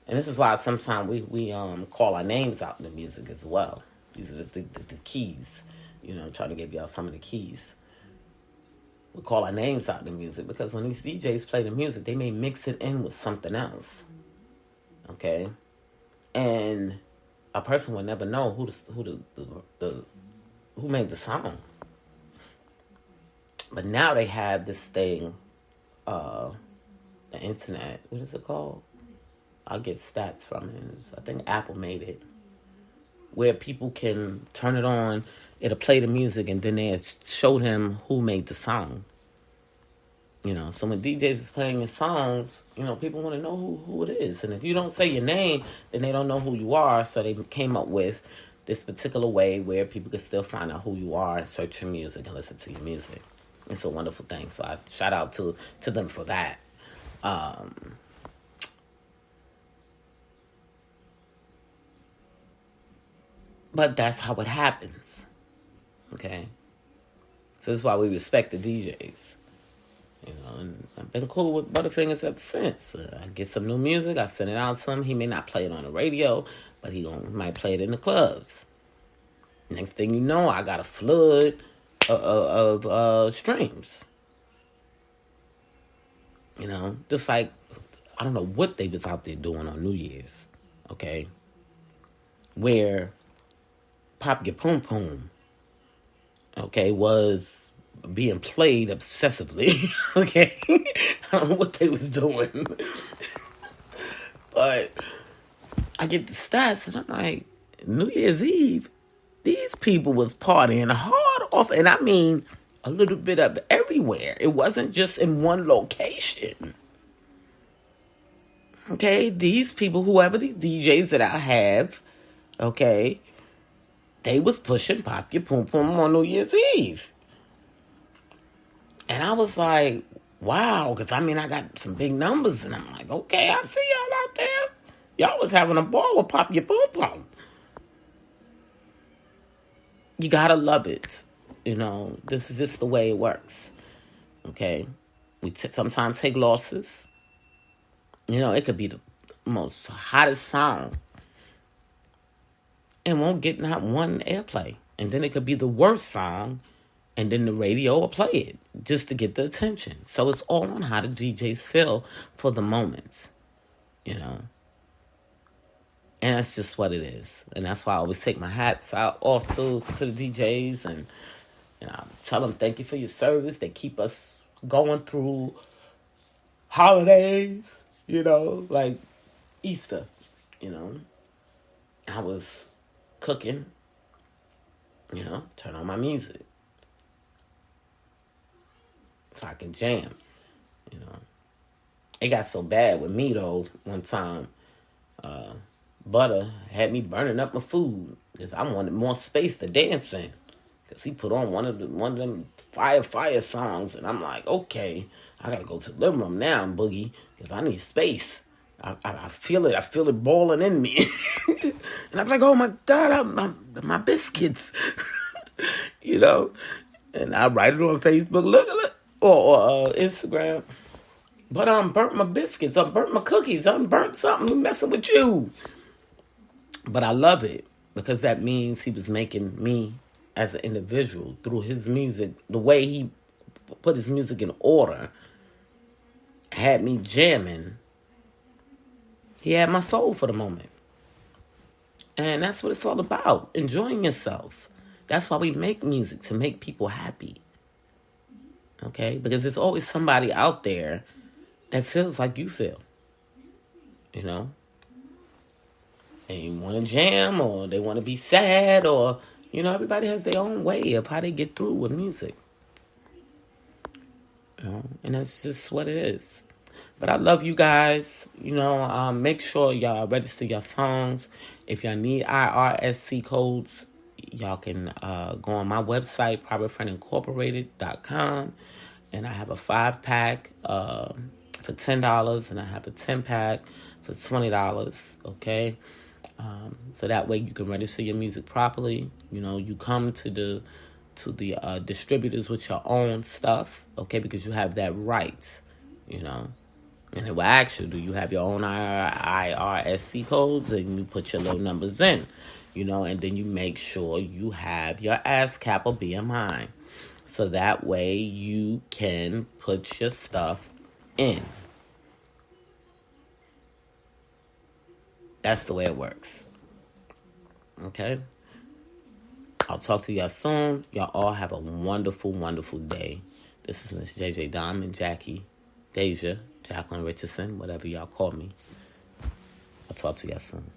and this is why sometimes we call our names out in the music as well. These are the keys. I'm trying to give y'all some of the keys. We call our names out in the music because when these DJs play the music, they may mix it in with something else. Okay? And a person will never know who made the song. But now they have this thing, the internet. What is it called? I'll get stats from it. I think Apple made it. Where people can turn it on, it'll play the music, and then they show them who made the song. So when DJs is playing your songs, people want to know who it is. And if you don't say your name, then they don't know who you are. So they came up with this particular way where people can still find out who you are and search your music and listen to your music. It's a wonderful thing. So I shout out to them for that. But that's how it happens. Okay? So that's why we respect the DJs. And I've been cool with Butterfingers ever since. I get some new music, I send it out to him. He may not play it on the radio, but he might play it in the clubs. Next thing you know, I got a flood of streams. Just like, I don't know what they was out there doing on New Year's, okay? Where Pop Your Poom Poom, okay, was being played obsessively, okay? I don't know what they was doing. But I get the stats, and I'm like, New Year's Eve, these people was partying hard off, and I mean a little bit of everywhere. It wasn't just in one location. Okay, these people, whoever these DJs that I have, okay, they was pushing Pop Your Pum Pum on New Year's Eve. And I was like, wow, because I mean, I got some big numbers, and I'm like, okay, I see y'all out there. Y'all was having a ball with Pop Your Pum Pum. You gotta love it. You know, this is just the way it works. Okay? We sometimes take losses. You know, it could be the most hottest song and won't get not one airplay. And then it could be the worst song, and then the radio will play it just to get the attention. So it's all on how the DJs feel for the moments, you know. And that's just what it is. And that's why I always take my hats off to the DJs, and you know, tell them thank you for your service. They keep us going through holidays, you know, like Easter, you know. I was cooking, you know, turn on my music so I can jam, you know. It got so bad with me, though, one time. Butter had me burning up my food because I wanted more space to dance in. Because he put on one of them fire songs, and I'm like, okay, I gotta go to the living room now and boogie because I need space. I feel it. I feel it boiling in me. And I'm like, oh my God, my biscuits. You know? And I write it on Facebook, look, or Instagram. But I burnt my biscuits. I burnt my cookies. I burnt something messing with you. But I love it because that means he was making me as an individual through his music, the way he put his music in order, had me jamming. He had my soul for the moment. And that's what it's all about, enjoying yourself. That's why we make music, to make people happy. Okay? Because there's always somebody out there that feels like you feel. You know? They want to jam, or they want to be sad, or, you know, everybody has their own way of how they get through with music. You know? And that's just what it is. But I love you guys. You know, make sure y'all register your songs. If y'all need IRSC codes, y'all can go on my website, PrivateFriendIncorporated.com. And I have a 5-pack for $10, and I have a 10-pack for $20, okay? So that way you can register your music properly. You know, you come to the distributors with your own stuff, okay? Because you have that right, you know. And it will ask you, do you have your own IRSC codes? And you put your little numbers in, you know, and then you make sure you have your ASCAP or BMI. So that way you can put your stuff in. That's the way it works. Okay? I'll talk to y'all soon. Y'all all have a wonderful, wonderful day. This is Miss JJ Diamond, Jackie, Deja, Jacqueline Richardson, whatever y'all call me. I'll talk to y'all soon.